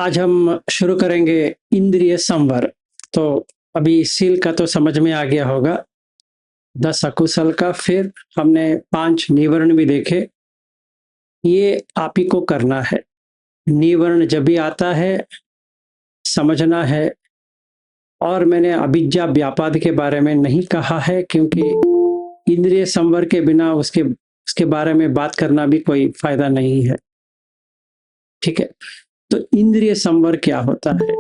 आज हम शुरू करेंगे इंद्रिय संवर। तो अभी सील का तो समझ में आ गया होगा, 10 अकुशल का, फिर हमने 5 निवर्ण भी देखे। ये आप ही को करना है। निवर्ण जब भी आता है समझना है। और मैंने अभिज्ञा व्यापाद के बारे में नहीं कहा है, क्योंकि इंद्रिय संवर के बिना उसके बारे में बात करना भी कोई फायदा नहीं है। ठीक है, तो इंद्रिय संवर क्या होता है,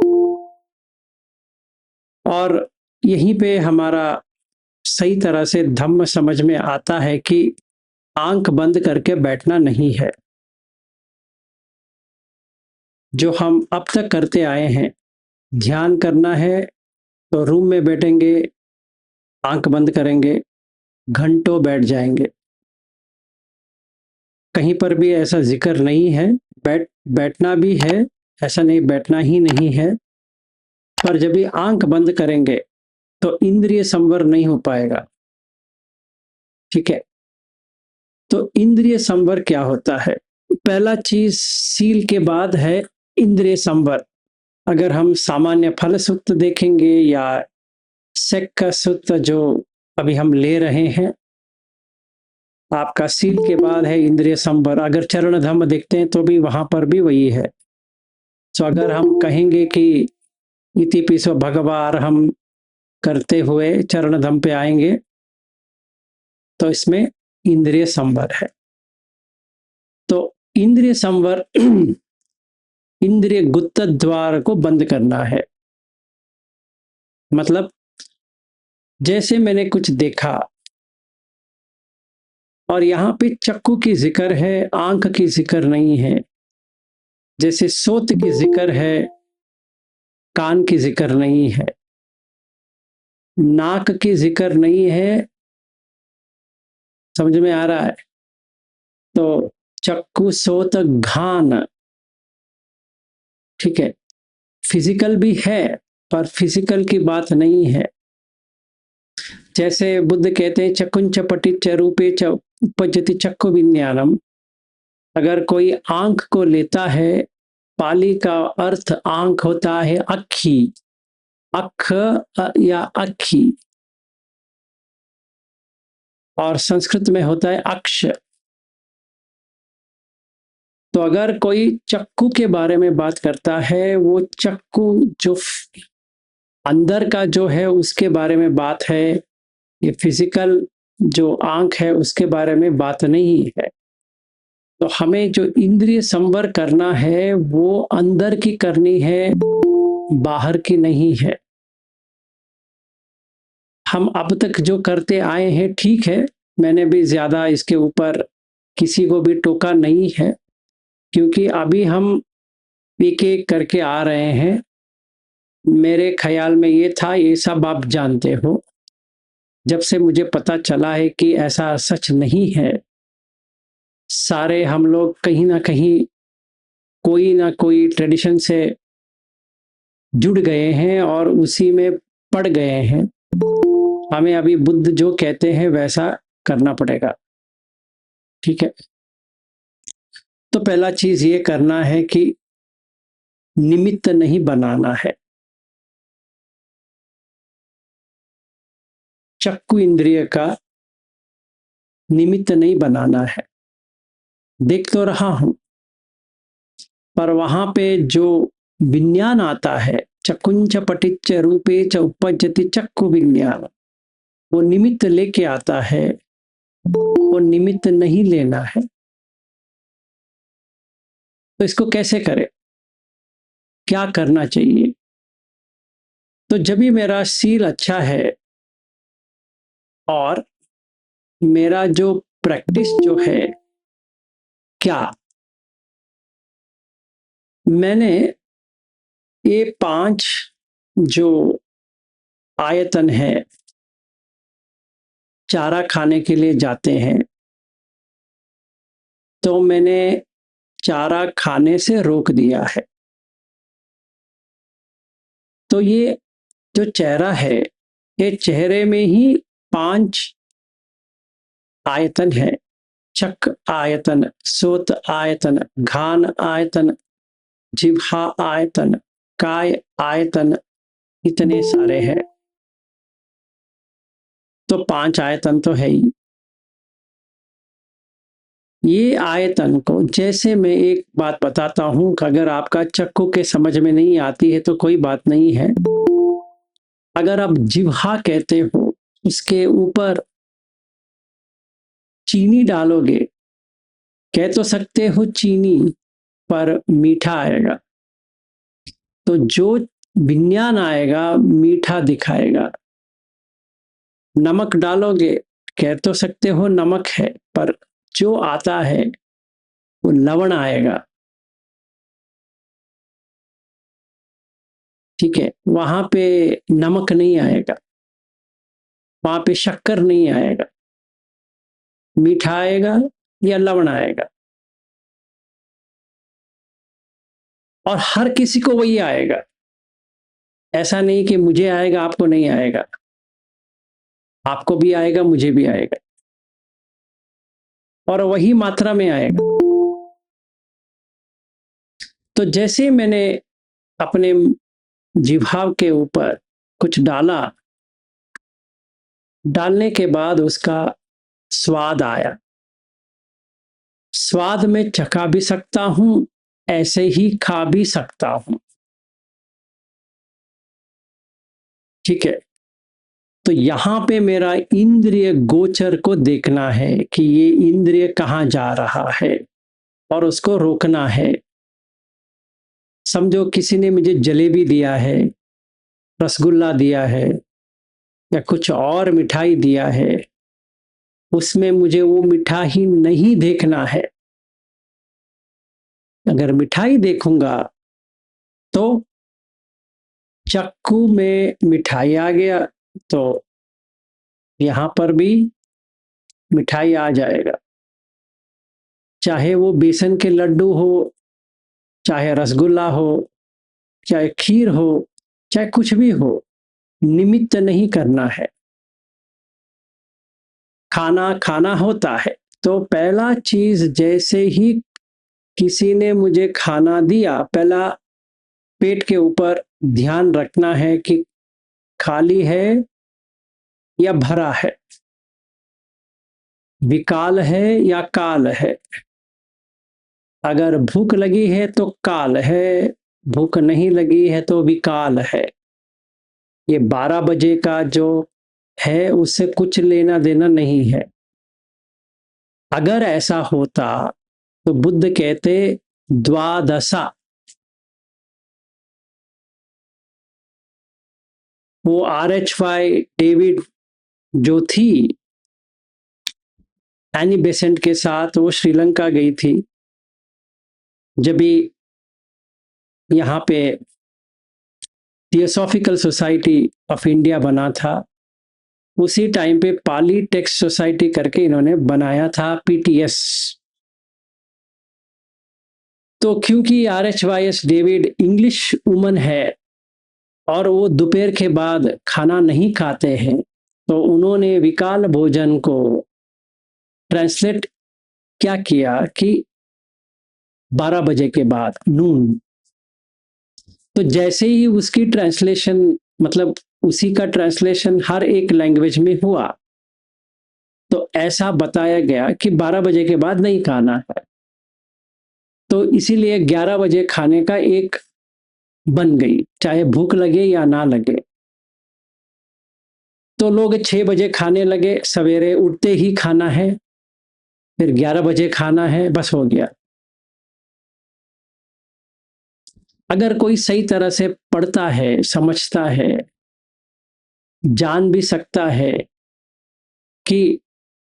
और यहीं पे हमारा सही तरह से धम्म समझ में आता है कि आंख बंद करके बैठना नहीं है, जो हम अब तक करते आए हैं। ध्यान करना है तो रूम में बैठेंगे, आंख बंद करेंगे, घंटों बैठ जाएंगे। कहीं पर भी ऐसा जिक्र नहीं है। बैठना भी है, ऐसा नहीं बैठना ही नहीं है, पर जब भी आंख बंद करेंगे तो इंद्रिय संवर नहीं हो पाएगा। ठीक है, तो इंद्रिय संवर क्या होता है? पहला चीज सील के बाद है इंद्रिय संवर। अगर हम सामान्य फल सूत्र देखेंगे या सेक का सूत्र जो अभी हम ले रहे हैं, आपका सील के बाद है इंद्रिय संवर। अगर चरण धम्म देखते हैं तो भी वहां पर भी वही है। तो अगर हम कहेंगे कि इति पिछो भगवार हम करते हुए चरण धम्म पे आएंगे, तो इसमें इंद्रिय संवर है। तो इंद्रिय संवर इंद्रिय गुप्त द्वार को बंद करना है। मतलब जैसे मैंने कुछ देखा और यहाँ पे चक्कू की जिक्र है, आंख की जिक्र नहीं है। जैसे सोत की जिक्र है, कान की जिक्र नहीं है, नाक की जिक्र नहीं है। समझ में आ रहा है? तो चक्कू सोत घान, ठीक है, फिजिकल भी है, पर फिजिकल की बात नहीं है। जैसे बुद्ध कहते हैं चकुंच पटिच रूपे च उपजति चक्कु विज्ञानम। अगर कोई आंख को लेता है, पाली का अर्थ आंख होता है अक्खी, अख या अक्खी, और संस्कृत में होता है अक्ष। तो अगर कोई चक्कू के बारे में बात करता है, वो चक्कू जो अंदर का जो है उसके बारे में बात है। ये फिजिकल जो आंख है उसके बारे में बात नहीं है। तो हमें जो इंद्रिय संवर करना है वो अंदर की करनी है, बाहर की नहीं है। हम अब तक जो करते आए हैं ठीक है, मैंने भी ज्यादा इसके ऊपर किसी को भी टोका नहीं है, क्योंकि अभी हम एक एक करके आ रहे हैं। मेरे ख्याल में ये था, ये सब आप जानते हो। जब से मुझे पता चला है कि ऐसा सच नहीं है, सारे हम लोग कहीं ना कहीं कोई ना कोई ट्रेडिशन से जुड़ गए हैं और उसी में पड़ गए हैं। हमें अभी बुद्ध जो कहते हैं वैसा करना पड़ेगा। ठीक है, तो पहला चीज ये करना है कि निमित्त नहीं बनाना है। चक्कु इंद्रिय का निमित्त नहीं बनाना है। देख तो रहा हूं, पर वहां पे जो विज्ञान आता है, चकुंच पटिच रूपे च उपजति चक्कु विज्ञान, वो निमित्त लेके आता है। वो निमित्त नहीं लेना है। तो इसको कैसे करें, क्या करना चाहिए? तो जब भी मेरा सील अच्छा है और मेरा जो प्रैक्टिस जो है, क्या मैंने ये 5 जो आयतन है, चारा खाने के लिए जाते हैं, तो मैंने चारा खाने से रोक दिया है। तो ये जो चेहरा है, ये चेहरे में ही 5 आयतन है। चक आयतन, सोत आयतन, घान आयतन, जिह्वा आयतन, काय आयतन, इतने सारे हैं। तो 5 आयतन तो है ही। ये आयतन को, जैसे मैं एक बात बताता हूं कि अगर आपका चक्कू के समझ में नहीं आती है तो कोई बात नहीं है। अगर आप जिह्वा कहते हो, उसके ऊपर चीनी डालोगे, कह तो सकते हो चीनी, पर मीठा आएगा। तो जो विज्ञान आएगा मीठा दिखाएगा। नमक डालोगे, कह तो सकते हो नमक है, पर जो आता है वो लवण आएगा। ठीक है, वहां पे नमक नहीं आएगा, वहां पे शक्कर नहीं आएगा, मीठा आएगा या लवण आएगा। और हर किसी को वही आएगा। ऐसा नहीं कि मुझे आएगा आपको नहीं आएगा, आपको भी आएगा मुझे भी आएगा, और वही मात्रा में आएगा। तो जैसे मैंने अपने जिह्वा के ऊपर कुछ डाला, डालने के बाद उसका स्वाद आया। स्वाद में चखा भी सकता हूं, ऐसे ही खा भी सकता हूं। ठीक है, तो यहां पे मेरा इंद्रिय गोचर को देखना है कि ये इंद्रिय कहां जा रहा है और उसको रोकना है। समझो किसी ने मुझे जलेबी दिया है, रसगुल्ला दिया है, या कुछ और मिठाई दिया है, उसमें मुझे वो मिठाई नहीं देखना है। अगर मिठाई देखूंगा तो चक्कू में मिठाई आ गया, तो यहां पर भी मिठाई आ जाएगा। चाहे वो बेसन के लड्डू हो, चाहे रसगुल्ला हो, चाहे खीर हो, चाहे कुछ भी हो, निमित्त नहीं करना है। खाना खाना होता है। तो पहला चीज, जैसे ही किसी ने मुझे खाना दिया, पहला पेट के ऊपर ध्यान रखना है कि खाली है या भरा है, विकाल है या काल है। अगर भूख लगी है तो काल है, भूख नहीं लगी है तो विकाल है। ये 12 बजे का जो है उससे कुछ लेना देना नहीं है। अगर ऐसा होता तो बुद्ध कहते द्वादशा। वो RHY डेविड जो थी, एनी बेसेंट के साथ वो श्रीलंका गई थी। जब भी यहाँ पे थियोसॉफिकल सोसाइटी ऑफ इंडिया बना था, उसी टाइम पे पाली टेक्स्ट सोसाइटी करके इन्होंने बनाया था, PTS। तो क्योंकि RHYS डेविड इंग्लिश वुमन है और वो दोपहर के बाद खाना नहीं खाते हैं, तो उन्होंने विकाल भोजन को ट्रांसलेट क्या किया कि 12 बजे के बाद, नून। तो जैसे ही उसकी ट्रांसलेशन, मतलब उसी का ट्रांसलेशन हर एक लैंग्वेज में हुआ, तो ऐसा बताया गया कि 12 बजे के बाद नहीं खाना है। तो इसीलिए 11 बजे खाने का एक बन गई, चाहे भूख लगे या ना लगे। तो लोग 6 बजे खाने लगे, सवेरे उठते ही खाना है, फिर 11 बजे खाना है, बस हो गया। अगर कोई सही तरह से पढ़ता है, समझता है, जान भी सकता है कि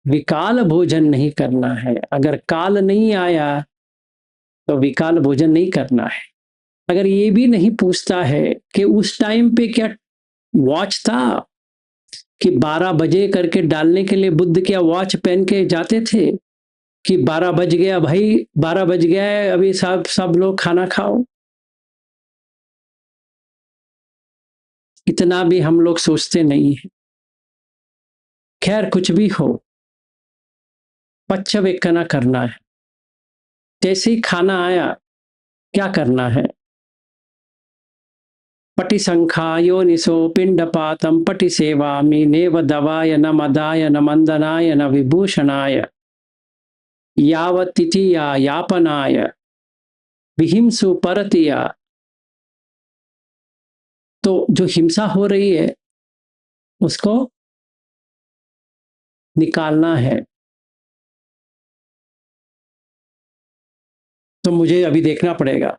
विकाल भोजन नहीं करना है, अगर काल नहीं आया तो विकाल भोजन नहीं करना है। अगर ये भी नहीं पूछता है कि उस टाइम पे क्या वॉच था कि 12 बजे करके डालने के लिए बुद्ध क्या वॉच पहन के जाते थे कि 12 बज गया भाई, 12 बज गया है, अभी सब सब लोग खाना खाओ। इतना भी हम लोग सोचते नहीं है। खैर, कुछ भी हो, पच्चवेकना करना है। जैसे ही खाना आया, क्या करना है? पटि संखा योनिसो पिंडपातम पटि सेवामि नेव दवाय न मदाय न मंदनाय न विभूषणाय यावतिथिया यापनाय विहिंसु परतिया। तो जो हिंसा हो रही है उसको निकालना है। तो मुझे अभी देखना पड़ेगा।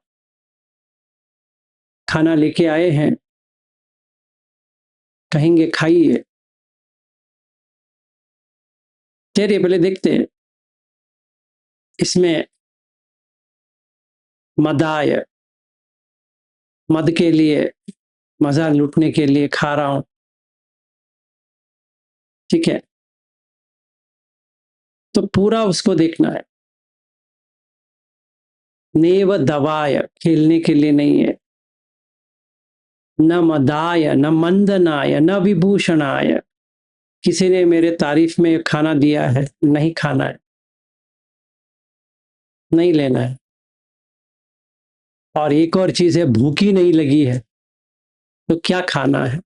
खाना लेके आए हैं, कहेंगे खाइए, चलिए पहले देखते हैं इसमें मदाय, मद के लिए, मजा लूटने के लिए खा रहा हूं, ठीक है। तो पूरा उसको देखना है। नेव दवाय, खेलने के लिए नहीं है। न मदाय न मंदनाय न विभूषणाय, किसी ने मेरे तारीफ में खाना दिया है, नहीं खाना है, नहीं लेना है। और एक और चीज है, भूखी नहीं लगी है तो क्या खाना है,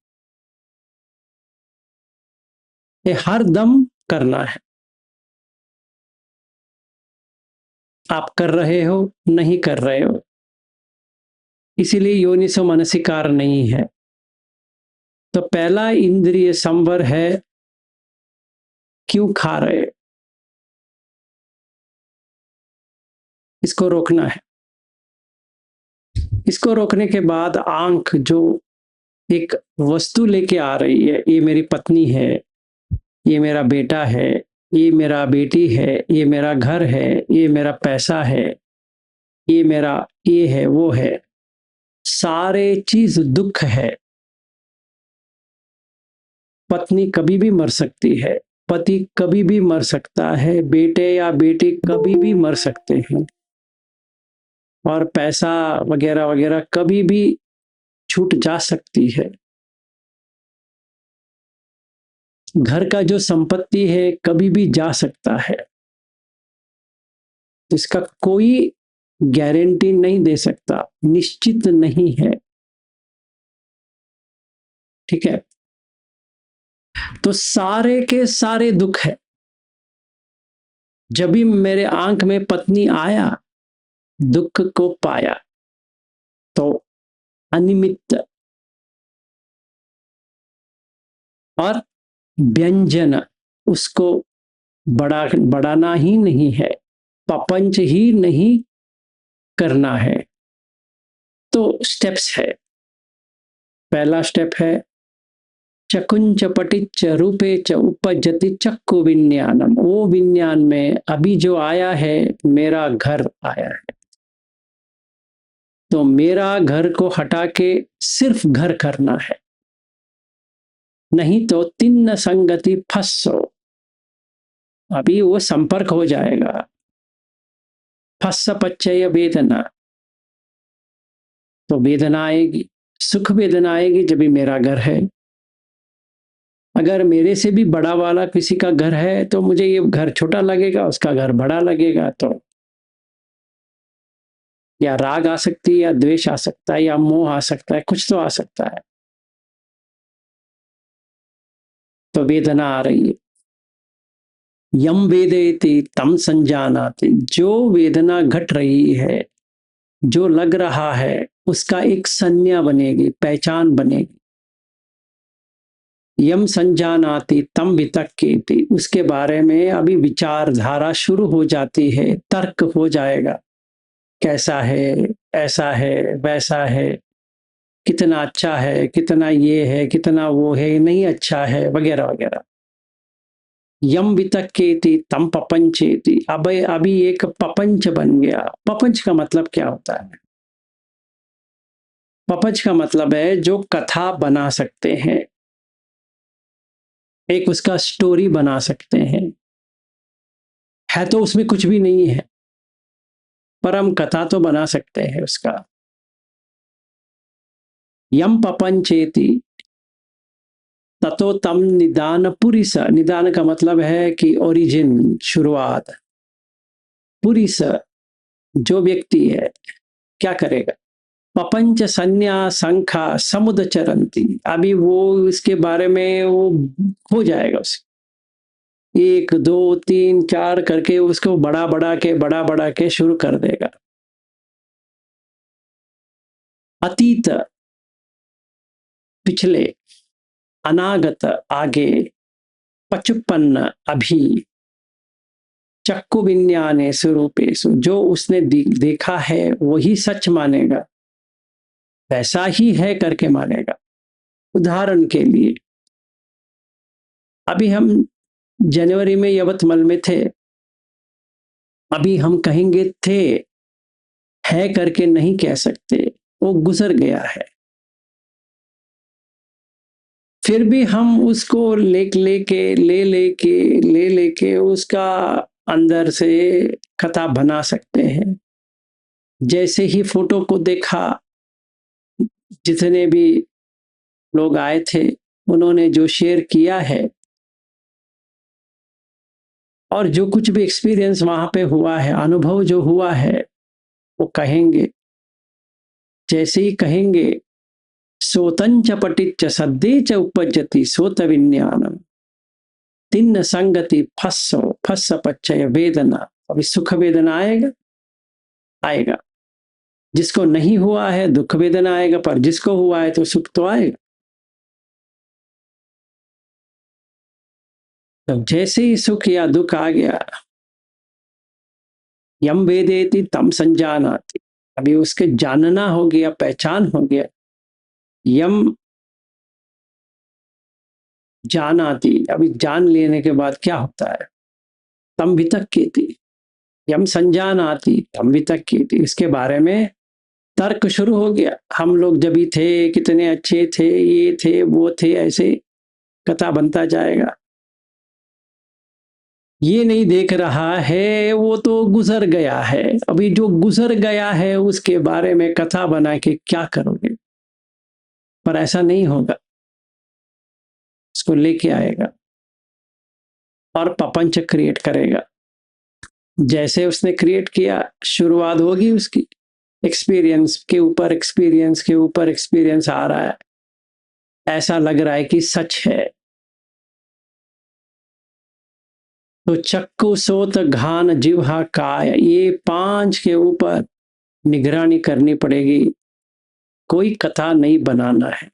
ये हर दम करना है। आप कर रहे हो, नहीं कर रहे हो, इसीलिए योनिसो मनसिकार नहीं है। तो पहला इंद्रिय संवर है, क्यों खा रहे हो, इसको रोकना है। इसको रोकने के बाद आंख जो एक वस्तु लेके आ रही है, ये मेरी पत्नी है, ये मेरा बेटा है, ये मेरा बेटी है, ये मेरा घर है, ये मेरा पैसा है, ये मेरा ये है वो है, सारे चीज दुख है। पत्नी कभी भी मर सकती है, पति कभी भी मर सकता है, बेटे या बेटी कभी भी मर सकते हैं, और पैसा वगैरह वगैरह कभी भी छूट जा सकती है। घर का जो संपत्ति है कभी भी जा सकता है, इसका कोई गारंटी नहीं दे सकता, निश्चित नहीं है, ठीक है। तो सारे के सारे दुख है। जब भी मेरे आंख में पत्नी आया, दुख को पाया, तो अनिमित्त और व्यंजन, उसको बढ़ाना ही नहीं है, पपंच ही नहीं करना है। तो स्टेप्स है। पहला स्टेप है चकुंच पटिच रूपे च उपजति चक्कु विज्ञानम। वो विज्ञान में अभी जो आया है, मेरा घर आया है, तो मेरा घर को हटा के सिर्फ घर करना है, नहीं तो तिन्न संगति फंसो। अभी वो संपर्क हो जाएगा, फस्स पच्चय वेदना, तो वेदना आएगी, सुख वेदना आएगी जब भी मेरा घर है। अगर मेरे से भी बड़ा वाला किसी का घर है तो मुझे ये घर छोटा लगेगा, उसका घर बड़ा लगेगा, तो या राग आ सकती है, या द्वेष आ सकता है, या मोह आ सकता है, कुछ तो आ सकता है। तो वेदना आ रही है। यम वेदेति तम संजानाति, जो वेदना घट रही है, जो लग रहा है, उसका एक संज्ञा बनेगी, पहचान बनेगी। यम संजानाति तम वितक्केति, उसके बारे में अभी विचारधारा शुरू हो जाती है, तर्क हो जाएगा, कैसा है, ऐसा है, वैसा है, कितना अच्छा है, कितना ये है, कितना वो है, नहीं अच्छा है, वगैरह वगैरह। यम वितक्केति तम पपंचेति, अब अभी एक पपंच बन गया। पपंच का मतलब क्या होता है? पपंच का मतलब है जो कथा बना सकते हैं, एक उसका स्टोरी बना सकते हैं, है तो उसमें कुछ भी नहीं है, पर हम कथा तो बना सकते हैं उसका। यम पपंचेति ततो तम निदान पुरिस, निदान का मतलब है कि ओरिजिन, शुरुआत। पुरिस, जो व्यक्ति है क्या करेगा? पपंच संज्ञा संखा समुद चरंती, अभी वो इसके बारे में वो हो जाएगा उसे, 1 2 3 4 करके उसको बड़ा बड़ा के शुरू कर देगा। अतीत पिछले, अनागत आगे, पचुपन्न अभी, चक्कु विज्ञाने स्वरूपेशु, जो उसने देखा है वही सच मानेगा, वैसा ही है करके मानेगा। उदाहरण के लिए अभी हम जनवरी में यवतमल में थे, अभी हम कहेंगे थे, है करके नहीं कह सकते, वो गुजर गया है। फिर भी हम उसको ले लेके उसका अंदर से कथा बना सकते हैं। जैसे ही फोटो को देखा, जितने भी लोग आए थे उन्होंने जो शेयर किया है और जो कुछ भी एक्सपीरियंस वहां पे हुआ है, अनुभव जो हुआ है, वो कहेंगे। जैसे ही कहेंगे सोतंच पटिच सद्दे च उपजति सोत विज्ञानम, तिन्न संगति फस्सो फस्स पच्चय वेदना, अभी सुख वेदना आएगा, आएगा। जिसको नहीं हुआ है दुख वेदना आएगा, पर जिसको हुआ है तो सुख तो आएगा। तब जैसे ही सुख या दुख आ गया, यम वेदेति तम संजानाति, अभी उसके जानना हो गया, पहचान हो गया। यम जानाति, अभी जान लेने के बाद क्या होता है, तम वितक्केति, यम संजानाति तम वितक्केति, इसके बारे में तर्क शुरू हो गया। हम लोग जब भी थे, कितने अच्छे थे, ये थे वो थे, ऐसे कथा बनता जाएगा। ये नहीं देख रहा है, वो तो गुजर गया है। अभी जो गुजर गया है उसके बारे में कथा बना के क्या करोगे? पर ऐसा नहीं होगा, इसको लेके आएगा और प्रपंच क्रिएट करेगा। जैसे उसने क्रिएट किया, शुरुआत होगी उसकी, एक्सपीरियंस के ऊपर एक्सपीरियंस के ऊपर एक्सपीरियंस आ रहा है, ऐसा लग रहा है कि सच है। तो चक्कु सोत घान जिह्वा काय, ये 5 के ऊपर निगरानी करनी पड़ेगी, कोई कथा नहीं बनाना है।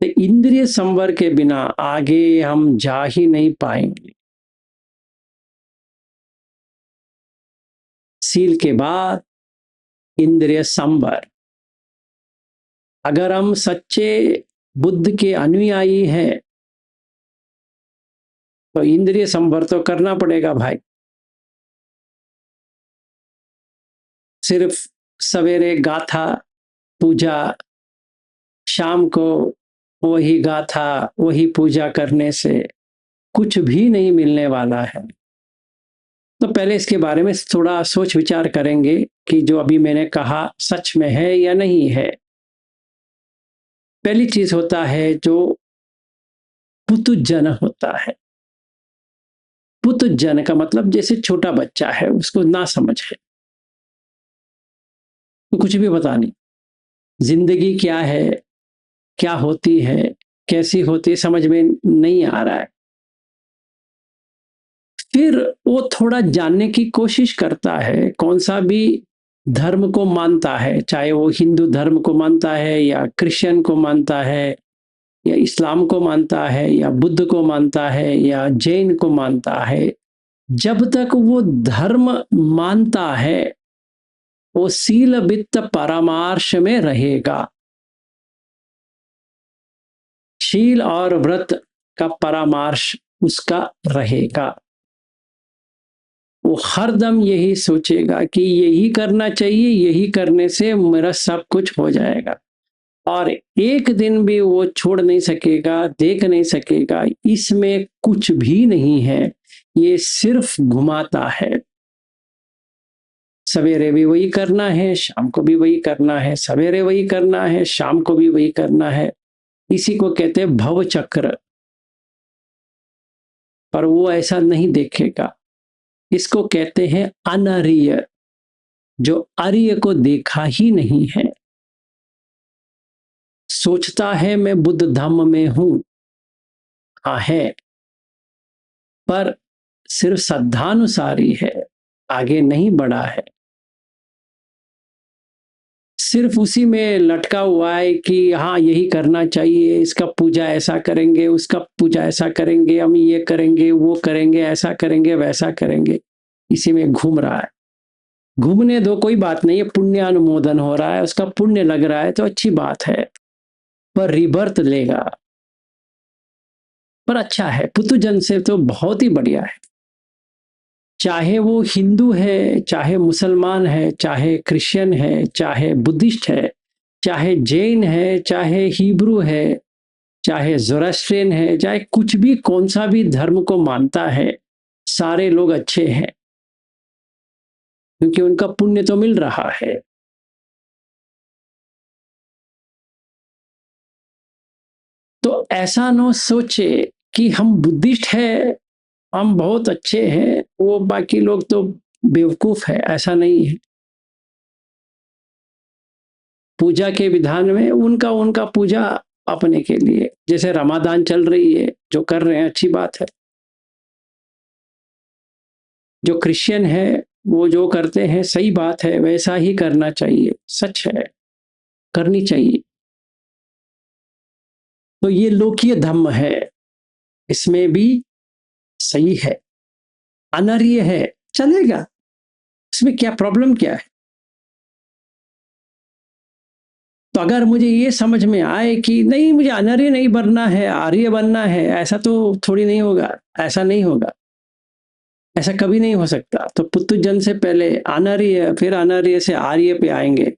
तो इंद्रिय संवर के बिना आगे हम जा ही नहीं पाएंगे। सील के बाद इंद्रिय संवर। अगर हम सच्चे बुद्ध के अनुयायी हैं तो इंद्रिय संवर तो करना पड़ेगा भाई। सिर्फ सवेरे गाथा पूजा, शाम को वही गाथा वही पूजा करने से कुछ भी नहीं मिलने वाला है। तो पहले इसके बारे में थोड़ा सोच विचार करेंगे कि जो अभी मैंने कहा सच में है या नहीं है। पहली चीज होता है जो पुतुजन होता है। पुतुजन का मतलब जैसे छोटा बच्चा है, उसको ना समझ है तो कुछ भी पता नहीं, जिंदगी क्या है, क्या होती है, कैसी होती है, समझ में नहीं आ रहा है। फिर वो थोड़ा जानने की कोशिश करता है, कौन सा भी धर्म को मानता है, चाहे वो हिंदू धर्म को मानता है या क्रिश्चियन को मानता है या इस्लाम को मानता है या बुद्ध को मानता है या जैन को मानता है। जब तक वो धर्म मानता है वो सील वित्त परामर्श में रहेगा। शील और व्रत का परामर्श उसका रहेगा। वो हरदम यही सोचेगा कि यही करना चाहिए, यही करने से मेरा सब कुछ हो जाएगा। और एक दिन भी वो छोड़ नहीं सकेगा, देख नहीं सकेगा इसमें कुछ भी नहीं है, ये सिर्फ घुमाता है। सवेरे भी वही करना है, शाम को भी वही करना है, सवेरे वही करना है, शाम को भी वही करना है। इसी को कहते हैं भव चक्र। पर वो ऐसा नहीं देखेगा, इसको कहते हैं अनरिय। जो आर्य को देखा ही नहीं है, सोचता है मैं बुद्ध धाम में हूं, हाँ है, पर सिर्फ श्रद्धानुसारी है, आगे नहीं बढ़ा है, सिर्फ उसी में लटका हुआ है कि हाँ यही करना चाहिए, इसका पूजा ऐसा करेंगे, उसका पूजा ऐसा करेंगे, हम ये करेंगे, वो करेंगे, ऐसा करेंगे, वैसा करेंगे, इसी में घूम रहा है। घूमने दो, कोई बात नहीं है, पुण्य अनुमोदन हो रहा है, उसका पुण्य लग रहा है तो अच्छी बात है, पर रिबर्थ लेगा, पर अच्छा है, पुतुजन से तो बहुत ही बढ़िया है। चाहे वो हिंदू है, चाहे मुसलमान है, चाहे क्रिश्चियन है, चाहे बुद्धिस्ट है, चाहे जैन है, चाहे हिब्रू है, चाहे ज़ोरास्ट्रियन है, चाहे कुछ भी, कौन सा भी धर्म को मानता है, सारे लोग अच्छे हैं, क्योंकि उनका पुण्य तो मिल रहा है। तो ऐसा न सोचे कि हम बुद्धिस्ट है, हम बहुत अच्छे हैं, वो बाकी लोग तो बेवकूफ है, ऐसा नहीं है। पूजा के विधान में उनका उनका पूजा अपने के लिए, जैसे रमादान चल रही है, जो कर रहे हैं अच्छी बात है। जो क्रिश्चियन है वो जो करते हैं सही बात है, वैसा ही करना चाहिए, सच है, करनी चाहिए। तो ये लोकीय धर्म है, इसमें भी सही है, अनार्य है, चलेगा, इसमें क्या प्रॉब्लम क्या है। तो अगर मुझे ये समझ में आए कि नहीं मुझे अनार्य नहीं बनना है, आर्य बनना है, ऐसा तो थोड़ी नहीं होगा, ऐसा नहीं होगा, ऐसा कभी नहीं हो सकता। तो पुत्तुजन से पहले अनार्य, फिर अनार्य से आर्य पे आएंगे,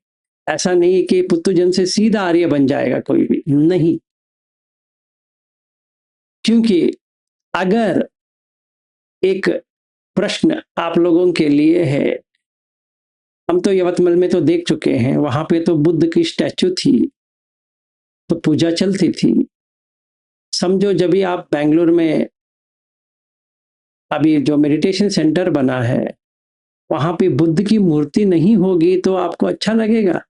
ऐसा नहीं कि पुत्तुजन से सीधा आर्य बन जाएगा कोई भी, नहीं। क्योंकि अगर एक प्रश्न आप लोगों के लिए है, हम तो यवतमल में तो देख चुके हैं, वहां पे तो बुद्ध की स्टैचू थी, तो पूजा चलती थी। समझो जब भी आप बेंगलुरु में अभी जो मेडिटेशन सेंटर बना है, वहां पे बुद्ध की मूर्ति नहीं होगी तो आपको अच्छा लगेगा?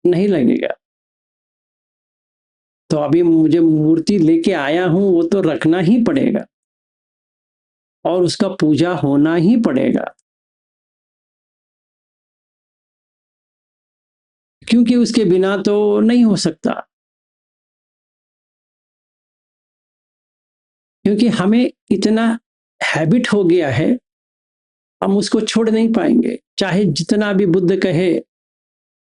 नहीं लगेगा। तो अभी मुझे मूर्ति लेके आया हूं, वो तो रखना ही पड़ेगा और उसका पूजा होना ही पड़ेगा, क्योंकि उसके बिना तो नहीं हो सकता। क्योंकि हमें इतना हैबिट हो गया है, हम उसको छोड़ नहीं पाएंगे, चाहे जितना भी बुद्ध कहे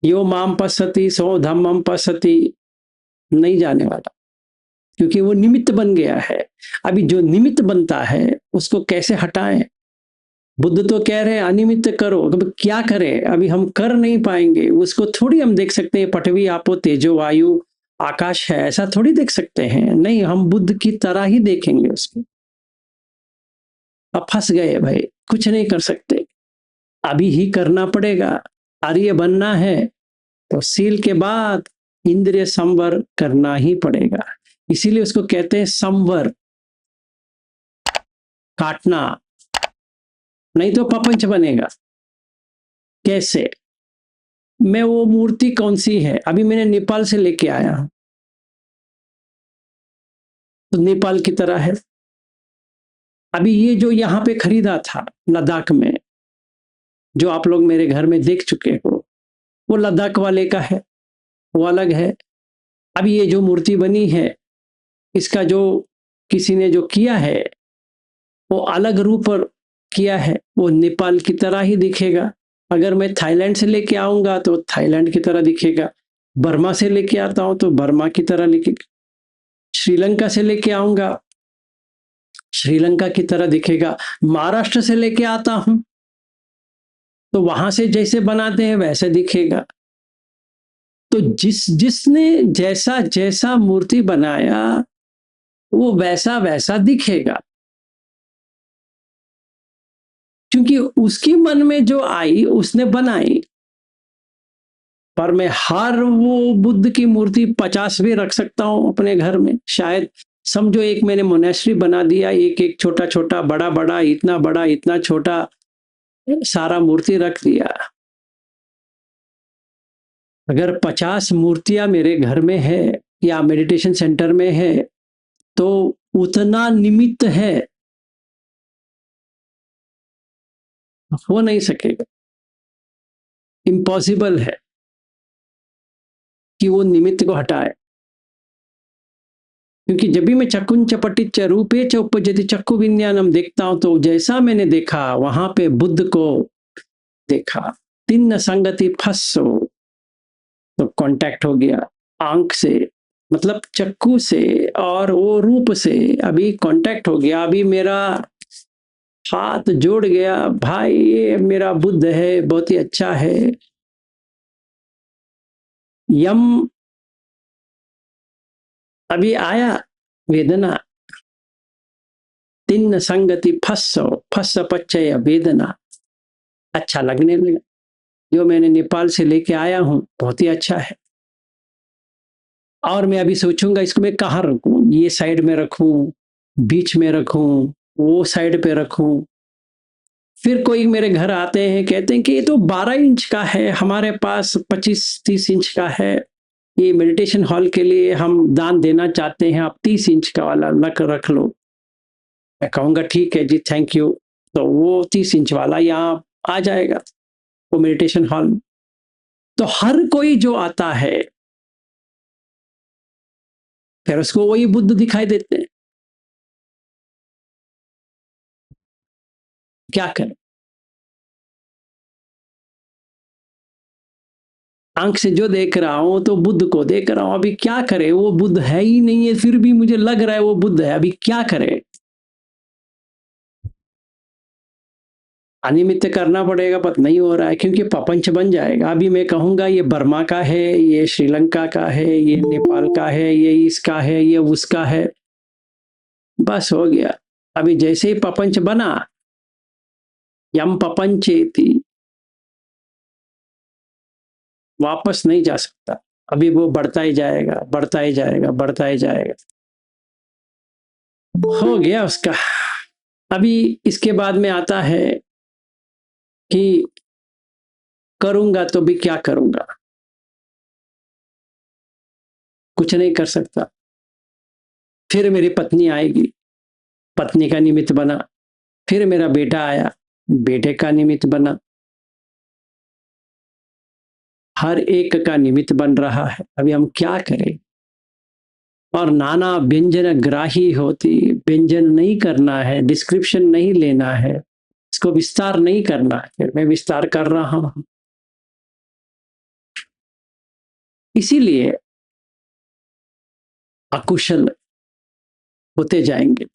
यो माम पश्यति सो धम्मम पश्यति, नहीं जाने वाला, क्योंकि वो निमित्त बन गया है। अभी जो निमित्त बनता है उसको कैसे हटाएं? बुद्ध तो कह रहे हैं अनिमित्त करो, अब क्या करें, अभी हम कर नहीं पाएंगे उसको, थोड़ी हम देख सकते हैं पृथ्वी आपो तेजो वायु आकाश है, ऐसा थोड़ी देख सकते हैं, नहीं, हम बुद्ध की तरह ही देखेंगे उसको। अब फंस गए भाई, कुछ नहीं कर सकते, अभी ही करना पड़ेगा। आर्य बनना है तो सील के बाद इंद्रिय संवर करना ही पड़ेगा, इसीलिए उसको कहते हैं संवर, काटना, नहीं तो प्रपंच बनेगा। कैसे? मैं वो मूर्ति कौन सी है, अभी मैंने नेपाल से लेके आया हूं, तो नेपाल की तरह है। अभी ये जो यहाँ पे खरीदा था लद्दाख में, जो आप लोग मेरे घर में देख चुके हो, वो लद्दाख वाले का है, वो अलग है। अभी ये जो मूर्ति बनी है, इसका जो किसी ने जो किया है वो अलग रूप पर किया है, वो नेपाल की तरह ही दिखेगा। अगर मैं थाईलैंड से लेके आऊंगा तो थाईलैंड की तरह दिखेगा, बर्मा से लेके आता हूं तो बर्मा की तरह दिखेगा, श्रीलंका से लेके आऊंगा श्रीलंका की तरह दिखेगा, महाराष्ट्र से लेके आता हूं तो वहां से जैसे बनाते हैं वैसे दिखेगा। तो जिसने जैसा जैसा मूर्ति बनाया वो वैसा वैसा दिखेगा, क्योंकि उसकी मन में जो आई उसने बनाई। पर मैं हर वो बुद्ध की मूर्ति 50 भी रख सकता हूं अपने घर में, शायद समझो एक मैंने मोनेस्ट्री बना दिया, एक एक छोटा छोटा, बड़ा बड़ा, इतना छोटा, सारा मूर्ति रख दिया। अगर 50 मूर्तियां मेरे घर में है या मेडिटेशन सेंटर में है तो उतना निमित्त है, हो नहीं सकेगा, इम्पॉसिबल है कि वो निमित्त को हटाए। क्योंकि जब भी मैं चक्कुन चपटिच रूपे च उपजति चक्कु विज्ञानम देखता हूं तो जैसा मैंने देखा वहां पे बुद्ध को देखा। तिन्न संगति फस्सो, तो कांटेक्ट हो गया आंख से, मतलब चक्कू से और वो रूप से अभी कांटेक्ट हो गया। अभी मेरा हाथ जोड़ गया, भाई ये मेरा बुद्ध है, बहुत ही अच्छा है। यम, अभी आया वेदना, तिन्न संगति फस्सो, फस्स पच्चय वेदना, अच्छा लगने लगा। जो मैंने नेपाल से लेके आया हूं बहुत ही अच्छा है। और मैं अभी सोचूंगा इसको मैं कहाँ रखूं, ये साइड में रखूं, बीच में रखूं, वो साइड पे रखूं। फिर कोई मेरे घर आते हैं, कहते हैं कि ये तो 12 इंच का है, हमारे पास 25-30 इंच का है, ये मेडिटेशन हॉल के लिए हम दान देना चाहते हैं, आप 30 इंच का वाला रख लो। मैं कहूंगा ठीक है जी, थैंक यू। तो वो 30 इंच वाला यहाँ आ जाएगा वो मेडिटेशन हॉल में। तो हर कोई जो आता है फिर उसको वही बुद्ध दिखाई देते हैं। क्या करें, आंख से जो देख रहा हूं तो बुद्ध को देख रहा हूं। अभी क्या करे, वो बुद्ध है ही नहीं है, फिर भी मुझे लग रहा है वो बुद्ध है, अभी क्या करे। अनिमित्त करना पड़ेगा, पर नहीं हो रहा है क्योंकि प्रपंच बन जाएगा। अभी मैं कहूंगा ये बर्मा का है, ये श्रीलंका का है, ये नेपाल का है, ये इसका है, ये उसका है, बस हो गया। अभी जैसे ही प्रपंच बना, यम प्रपंचेति, वापस नहीं जा सकता। अभी वो बढ़ता ही जाएगा, बढ़ता ही जाएगा, बढ़ता ही जाएगा। हो गया उसका। अभी इसके बाद में आता है कि करूंगा तो भी क्या करूंगा, कुछ नहीं कर सकता। फिर मेरी पत्नी आएगी, पत्नी का निमित्त बना। फिर मेरा बेटा आया, बेटे का निमित्त बना। हर एक का निमित्त बन रहा है, अभी हम क्या करें। और नाना व्यंजन ग्राही होती, व्यंजन नहीं करना है, डिस्क्रिप्शन नहीं लेना है, इसको विस्तार नहीं करना है। फिर मैं विस्तार कर रहा हूं। इसीलिए अकुशल होते जाएंगे,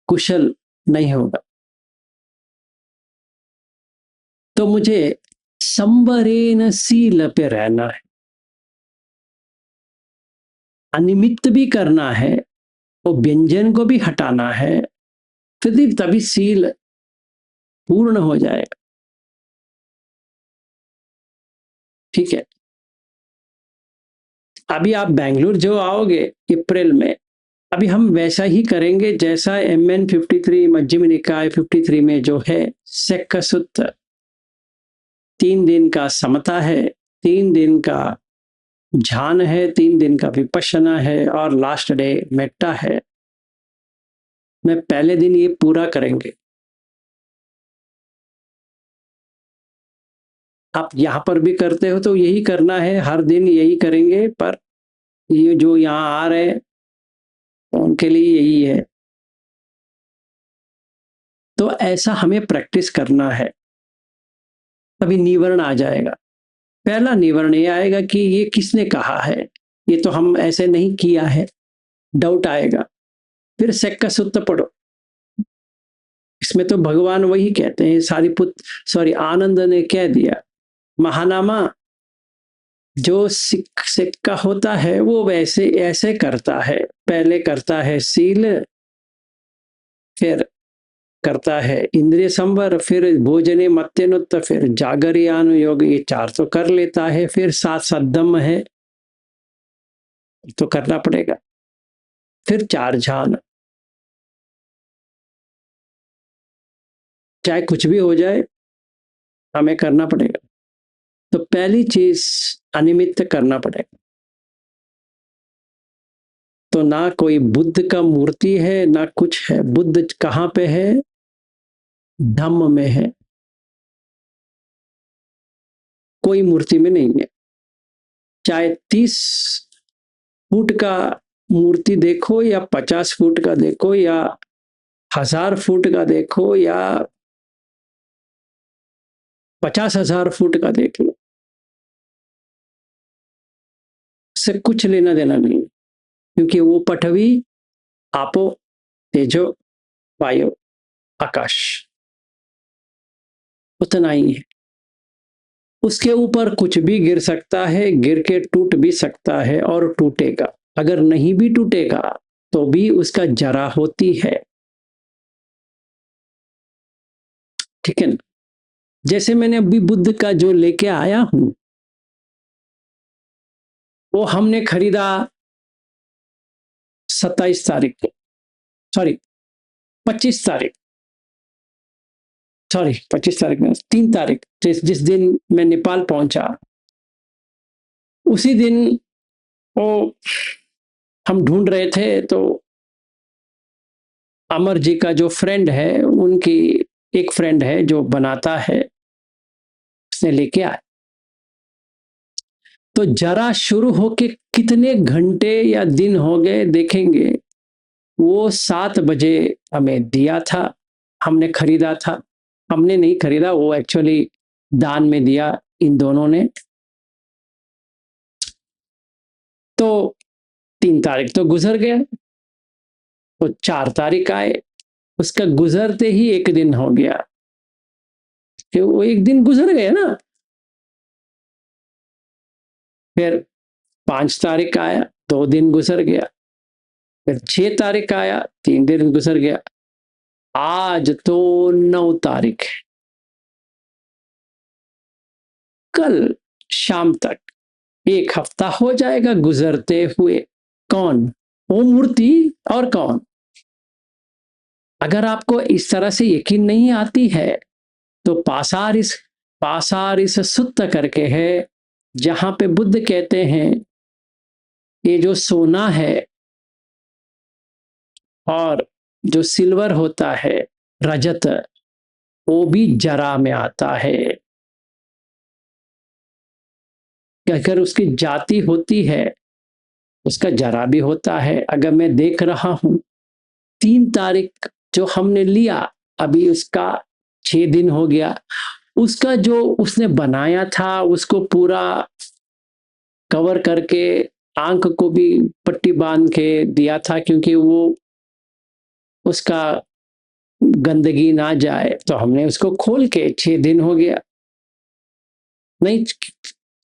कुशल नहीं होगा। तो मुझे संवरेन सील पे रहना है, अनिमित्त भी करना है, वो व्यंजन को भी हटाना है, फिर तभी सील पूर्ण हो जाएगा। ठीक है। अभी आप बेंगलुरु जो आओगे अप्रैल में, अभी हम वैसा ही करेंगे जैसा MN 53 मध्यम निकाय 53 में जो है सेक्का सूत्र। 3 दिन का समता है, 3 दिन का ध्यान है, 3 दिन का विपश्यना है और लास्ट डे मेट्टा है। मैं पहले दिन ये पूरा करेंगे। आप यहां पर भी करते हो तो यही करना है, हर दिन यही करेंगे। पर ये जो यहाँ आ रहे हैं उनके लिए यही है। तो ऐसा हमें प्रैक्टिस करना है, तभी निवरण आ जाएगा। पहला निवरण ये आएगा कि ये किसने कहा है, ये तो हम ऐसे नहीं किया है, डाउट आएगा। फिर सेक्का सुत्त पढ़ो, इसमें तो भगवान वही कहते हैं, सारिपुत्र आनंद ने कह दिया, महानामा जो सिक्का होता है वो वैसे ऐसे करता है, पहले करता है सील, फिर करता है इंद्रिय संवर, फिर भोजने मत्यनुत्त, फिर जागरियानुयोग, ये 4 तो कर लेता है। फिर 7 सद्दम है, तो करना पड़ेगा। फिर 4 झान, चाहे कुछ भी हो जाए हमें करना पड़ेगा। तो पहली चीज अनिमित्त करना पड़ेगा। तो ना कोई बुद्ध का मूर्ति है ना कुछ है। बुद्ध कहाँ पे है? धम्म में है, कोई मूर्ति में नहीं है। चाहे 30 फुट का मूर्ति देखो या 50 फुट का देखो या 1000 फुट का देखो या 50,000 फुट का देख लो, से कुछ लेना देना नहीं, क्योंकि वो पृथ्वी, आपो, तेजो, वायु, आकाश उतना ही है। उसके ऊपर कुछ भी गिर सकता है, गिर के टूट भी सकता है और टूटेगा। अगर नहीं भी टूटेगा तो भी उसका जरा होती है। ठीक है ना? जैसे मैंने अभी बुद्ध का जो लेके आया हूं, वो हमने खरीदा 27 तारीख को, सॉरी 25 तारीख, सॉरी 25 तारीख में 3 तारीख, जिस दिन मैं नेपाल पहुंचा उसी दिन वो हम ढूंढ रहे थे, तो अमर जी का जो फ्रेंड है, उनकी एक फ्रेंड है जो बनाता है, उसने लेके आया। तो जरा शुरू होके कितने घंटे या दिन हो गए देखेंगे। वो 7 बजे हमें दिया था, हमने खरीदा था। हमने नहीं खरीदा, वो एक्चुअली दान में दिया इन दोनों ने। तो 3 तारीख तो गुजर गया, तो 4 तारीख आए, उसका गुजरते ही एक दिन हो गया। कि वो एक दिन गुजर गया ना। फिर 5 तारीख आया, 2 दिन गुजर गया। फिर 6 तारीख आया, 3 दिन गुजर गया। आज तो 9 तारीख है। कल शाम तक 1 हफ्ता हो जाएगा गुजरते हुए। कौन? वो मूर्ति और कौन? अगर आपको इस तरह से यकीन नहीं आती है तो पासारिस सुत्त करके है, जहां पे बुद्ध कहते हैं ये जो सोना है और जो सिल्वर होता है, रजत, वो भी जरा में आता है। अगर उसकी जाति होती है उसका जरा भी होता है। अगर मैं देख रहा हूं 3 तारीख जो हमने लिया, अभी उसका 6 दिन हो गया। उसका जो उसने बनाया था उसको पूरा कवर करके आंख को भी पट्टी बांध के दिया था, क्योंकि वो उसका गंदगी ना जाए। तो हमने उसको खोल के 6 दिन हो गया। नहीं,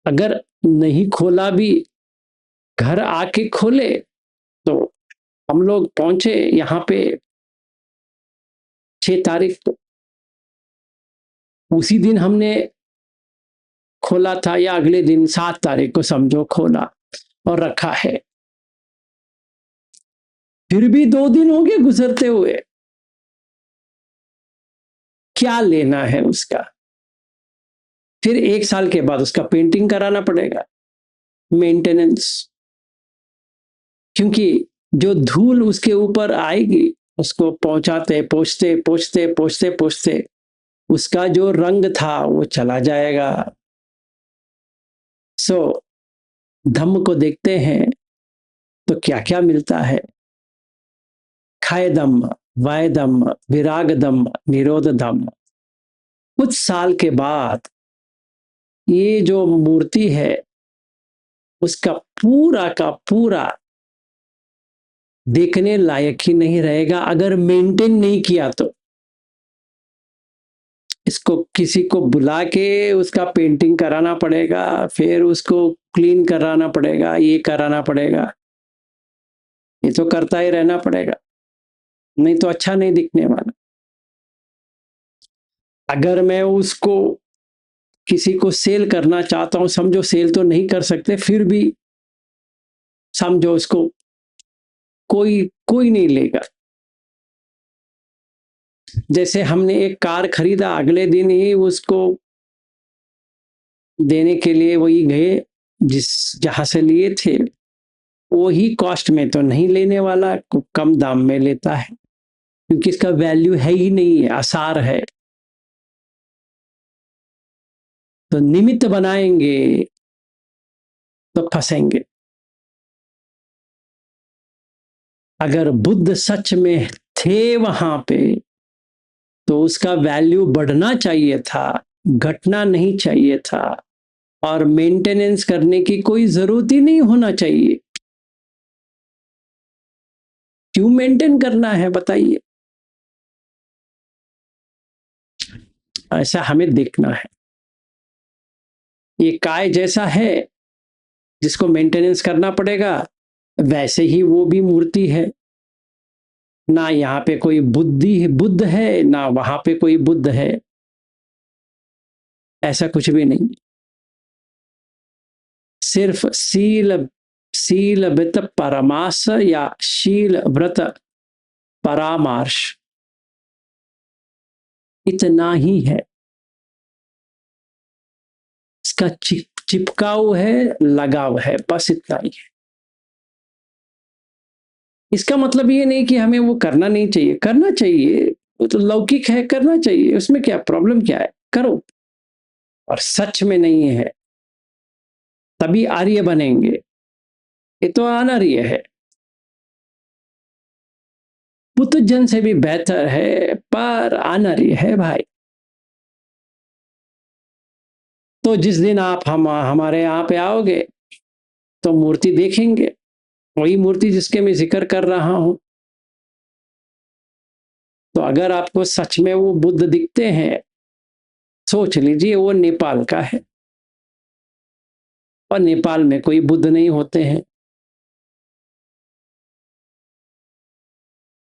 अगर नहीं खोला भी, घर आके खोले, तो हम लोग पहुंचे यहाँ पे 6 तारीख को, उसी दिन हमने खोला था या अगले दिन 7 तारीख को समझो खोला और रखा है। फिर भी 2 दिन हो गए गुजरते हुए। क्या लेना है उसका? फिर 1 साल के बाद उसका पेंटिंग कराना पड़ेगा, मेंटेनेंस, क्योंकि जो धूल उसके ऊपर आएगी उसको पहुंचाते पहुंचते पहुंचते पहुंचते पहुंचते उसका जो रंग था वो चला जाएगा। सो धम्म को देखते हैं तो क्या क्या मिलता है। खाए धम्म, वाय धम्म, विराग धम्म, निरोध धम्म। कुछ साल के बाद ये जो मूर्ति है उसका पूरा का पूरा देखने लायक ही नहीं रहेगा, अगर मेंटेन नहीं किया तो। इसको किसी को बुला के उसका पेंटिंग कराना पड़ेगा, फिर उसको क्लीन कराना पड़ेगा, ये कराना पड़ेगा, ये तो करता ही रहना पड़ेगा, नहीं तो अच्छा नहीं दिखने वाला। अगर मैं उसको किसी को सेल करना चाहता हूं, समझो सेल तो नहीं कर सकते, फिर भी समझो उसको कोई कोई नहीं लेगा। जैसे हमने एक कार खरीदा, अगले दिन ही उसको देने के लिए वही गए जिस जहां से लिए थे, वही कॉस्ट में तो नहीं लेने वाला, कम दाम में लेता है, क्योंकि इसका वैल्यू है ही नहीं है, आसार है। तो निमित्त बनाएंगे तो फंसेंगे। अगर बुद्ध सच में थे वहां पे, तो उसका वैल्यू बढ़ना चाहिए था, घटना नहीं चाहिए था, और मेंटेनेंस करने की कोई जरूरत ही नहीं होना चाहिए। क्यों मेंटेन करना है बताइए? ऐसा हमें देखना है। ये काय जैसा है जिसको मेंटेनेंस करना पड़ेगा, वैसे ही वो भी मूर्ति है। ना यहाँ पे कोई बुद्ध है, ना वहां पे कोई बुद्ध है, ऐसा कुछ भी नहीं। सिर्फ शील व्रत परमास या शील व्रत परामर्श, इतना ही है। इसका चिपकाव है, लगाव है, बस इतना ही है। इसका मतलब ये नहीं कि हमें वो करना नहीं चाहिए, करना चाहिए, वो तो लौकिक है, करना चाहिए, उसमें क्या प्रॉब्लम क्या है, करो। और सच में नहीं है, तभी आर्य बनेंगे। ये तो अनार्य है। बुद्ध जन से भी बेहतर है, पर अनार्य है भाई। तो जिस दिन आप हमारे यहाँ पे आओगे तो मूर्ति देखेंगे, वही मूर्ति जिसके मैं जिक्र कर रहा हूं। तो अगर आपको सच में वो बुद्ध दिखते हैं, सोच लीजिए वो नेपाल का है, और नेपाल में कोई बुद्ध नहीं होते हैं।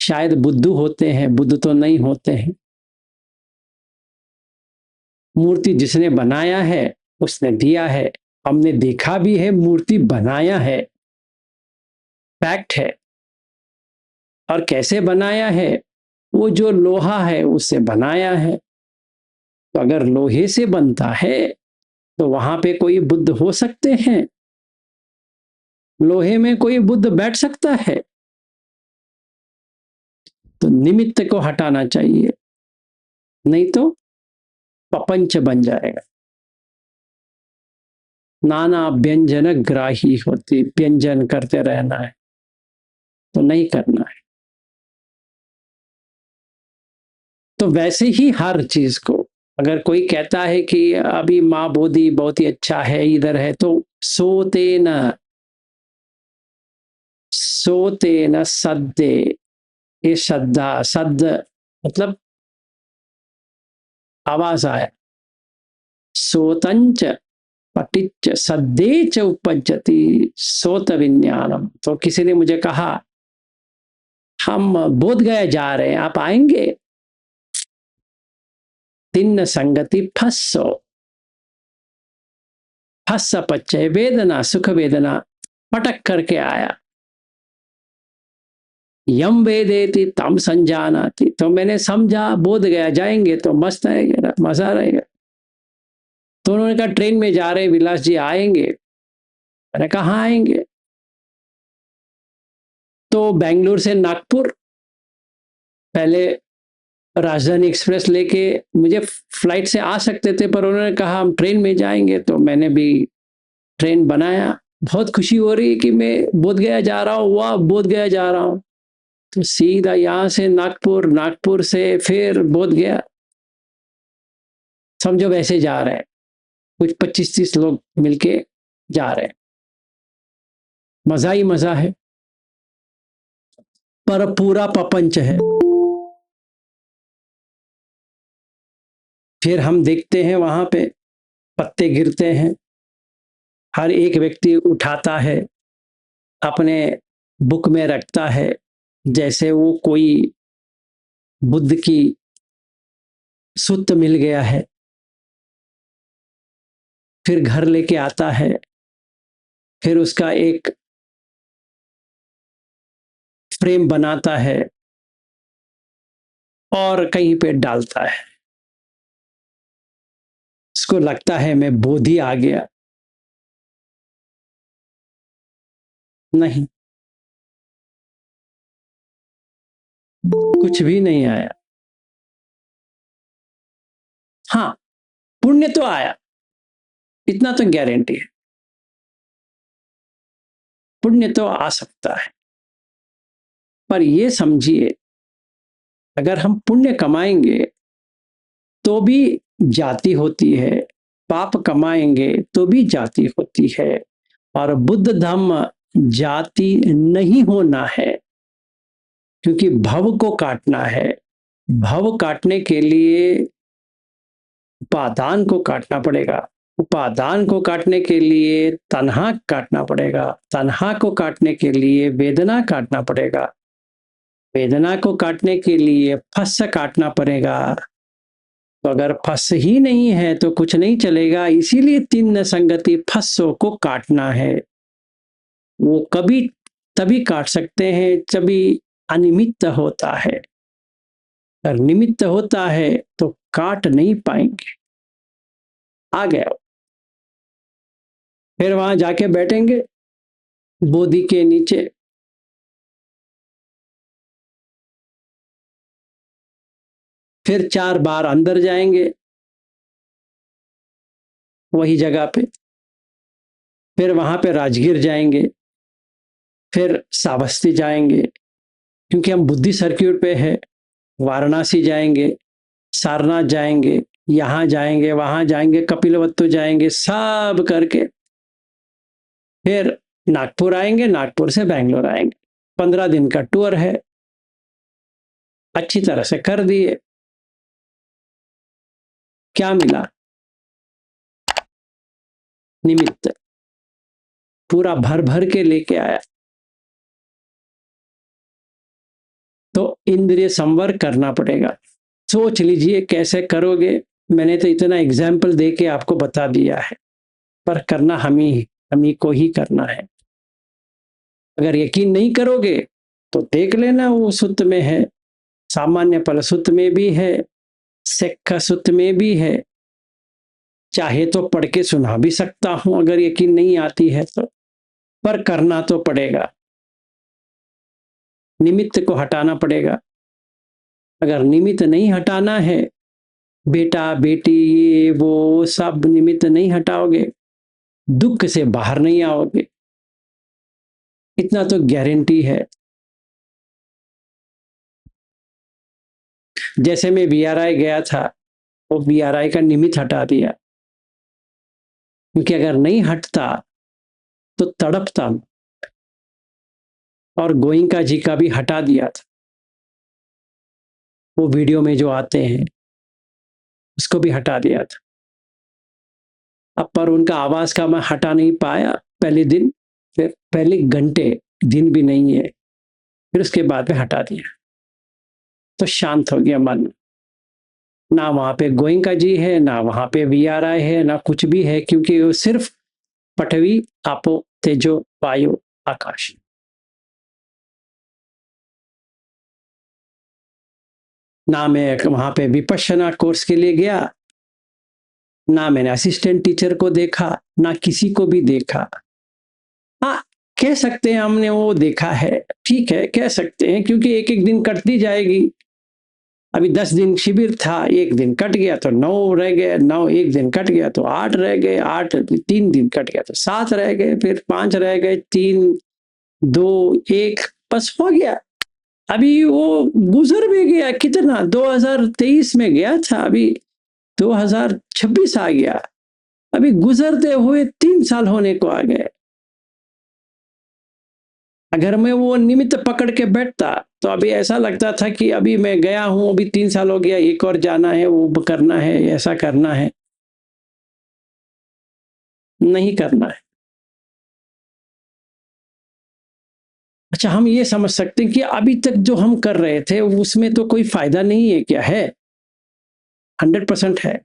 शायद बुद्धू होते हैं, बुद्ध तो नहीं होते हैं। मूर्ति जिसने बनाया है उसने दिया है, हमने देखा भी है, मूर्ति बनाया है, फैक्ट है। और कैसे बनाया है? वो जो लोहा है उससे बनाया है। तो अगर लोहे से बनता है तो वहां पे कोई बुद्ध हो सकते हैं? लोहे में कोई बुद्ध बैठ सकता है? तो निमित्त को हटाना चाहिए, नहीं तो प्रपंच बन जाएगा। नाना व्यंजन ग्राही होती, व्यंजन करते रहना है, तो नहीं करना है। तो वैसे ही हर चीज को, अगर कोई कहता है कि अभी माँ बोधी बहुत ही अच्छा है, इधर है, तो सोते न सद्दे, ये श्रद्धा, सद मतलब आवाज आया, सोतंच पटिच सद्दे च उपजती सोत विज्ञानम। तो किसी ने मुझे कहा हम बोध गया जा रहे हैं, आप आएंगे? तिन्न संगति फस्सो, फस्स पच्चय वेदना सुख वेदना, पटक करके आया। यम वेदेति तम संजानाति, तो मैंने समझा, बोध गया जाएंगे तो मस्त रहेगा, मजा रहेगा। तो उन्होंने कहा ट्रेन में जा रहे विलास जी, आएंगे? मैंने कहा हाँ आएंगे। तो बेंगलुरु से नागपुर पहले राजधानी एक्सप्रेस लेके, मुझे फ्लाइट से आ सकते थे, पर उन्होंने कहा हम ट्रेन में जाएंगे, तो मैंने भी ट्रेन बनाया। बहुत खुशी हो रही है कि मैं बोध गया जा रहा हूँ, वाह बोध गया जा रहा हूँ। तो सीधा यहाँ से नागपुर, नागपुर से फिर बोध गया, समझो वैसे जा रहे हैं, कुछ 25-30 लोग मिलके जा रहे हैं, मजा ही मजा है, पर पूरा प्रपंच है। फिर हम देखते हैं वहां पे पत्ते गिरते हैं, हर एक व्यक्ति उठाता है, अपने बुक में रखता है, जैसे वो कोई बुद्ध की सुत्त मिल गया है। फिर घर लेके आता है, फिर उसका एक फ्रेम बनाता है और कहीं पे डालता है। उसको लगता है मैं बोधि आ गया। नहीं, कुछ भी नहीं आया। हाँ, पुण्य तो आया, इतना तो गारंटी है, पुण्य तो आ सकता है। पर ये समझिए, अगर हम पुण्य कमाएंगे तो भी जाति होती है, पाप कमाएंगे तो भी जाति होती है। और बुद्ध धम्म जाति नहीं होना है, क्योंकि भव को काटना है। भव काटने के लिए उपादान को काटना पड़ेगा, उपादान को काटने के लिए तन्हा काटना पड़ेगा, तन्हा को काटने के लिए वेदना काटना पड़ेगा, वेदना को काटने के लिए फस काटना पड़ेगा। तो अगर फस ही नहीं है तो कुछ नहीं चलेगा। इसीलिए तीन संगति फसों को काटना है। वो कभी तभी काट सकते हैं जभी अनिमित्त होता है। अगर निमित्त होता है तो काट नहीं पाएंगे। आ गया, फिर वहां जाके बैठेंगे बोधि के नीचे। फिर 4 बार अंदर जाएंगे वही जगह पे। फिर वहां पे राजगीर जाएंगे, फिर सावस्ती जाएंगे, क्योंकि हम बुद्धि सर्किट पे है। वाराणसी जाएंगे, सारनाथ जाएंगे, यहाँ जाएंगे, वहां जाएंगे, कपिलवस्तु जाएंगे, सब करके फिर नागपुर आएंगे, नागपुर से बैंगलोर आएंगे। 15 दिन का टूर है, अच्छी तरह से कर दिए। क्या मिला? निमित्त पूरा भर भर के लेके आया। तो इंद्रिय संवर करना पड़ेगा। सोच लीजिए कैसे करोगे। मैंने तो इतना एग्जाम्पल दे के आपको बता दिया है, पर करना हम ही को ही करना है। अगर यकीन नहीं करोगे तो देख लेना, वो सूत्र में है, सामान्य फल सूत्र में भी है, सेक्खा सूत्र में भी है। चाहे तो पढ़ के सुना भी सकता हूं अगर यकीन नहीं आती है तो, पर करना तो पड़ेगा। निमित्त को हटाना पड़ेगा। अगर निमित्त नहीं हटाना है, बेटा बेटी ये वो सब निमित्त नहीं हटाओगे, दुख से बाहर नहीं आओगे, इतना तो गारंटी है। जैसे मैं वीआरआई गया था, वो वीआरआई का निमित्त हटा दिया, क्योंकि अगर नहीं हटता तो तड़पता। और गोइंका जी का भी हटा दिया था, वो वीडियो में जो आते हैं उसको भी हटा दिया था। अब पर उनका आवाज का मैं हटा नहीं पाया पहले दिन, फिर पहले घंटे, दिन भी नहीं है, फिर उसके बाद में हटा दिया। तो शांत हो गया मन। ना वहां पे गोइंका जी है, ना वहां पे वीआरआई है, ना कुछ भी है, क्योंकि वो सिर्फ पटवी आपो तेजो वायु आकाश। ना मैं वहां पे विपश्यना कोर्स के लिए गया, ना मैंने असिस्टेंट टीचर को देखा, ना किसी को भी देखा। हाँ, कह सकते हैं हमने वो देखा है, ठीक है कह सकते हैं, क्योंकि एक एक दिन कटती जाएगी। अभी 10 दिन शिविर था, एक दिन कट गया तो 9 रह गए, 9 एक दिन कट गया तो 8 रह गए, 8 3 दिन कट गया तो 7 रह गए, फिर 5 रह गए, 3 2 1 बस हो गया। अभी वो गुजर भी गया, कितना 2023 में गया था, अभी 2026 आ गया, अभी गुजरते हुए 3 साल होने को आ गए। अगर मैं वो निमित्त पकड़ के बैठता तो अभी ऐसा लगता था कि अभी मैं गया हूं, अभी 3 साल हो गया, एक और जाना है, वो करना है, ऐसा करना है। नहीं करना है। अच्छा, हम ये समझ सकते हैं कि अभी तक जो हम कर रहे थे उसमें तो कोई फायदा नहीं है, क्या है? 100% है।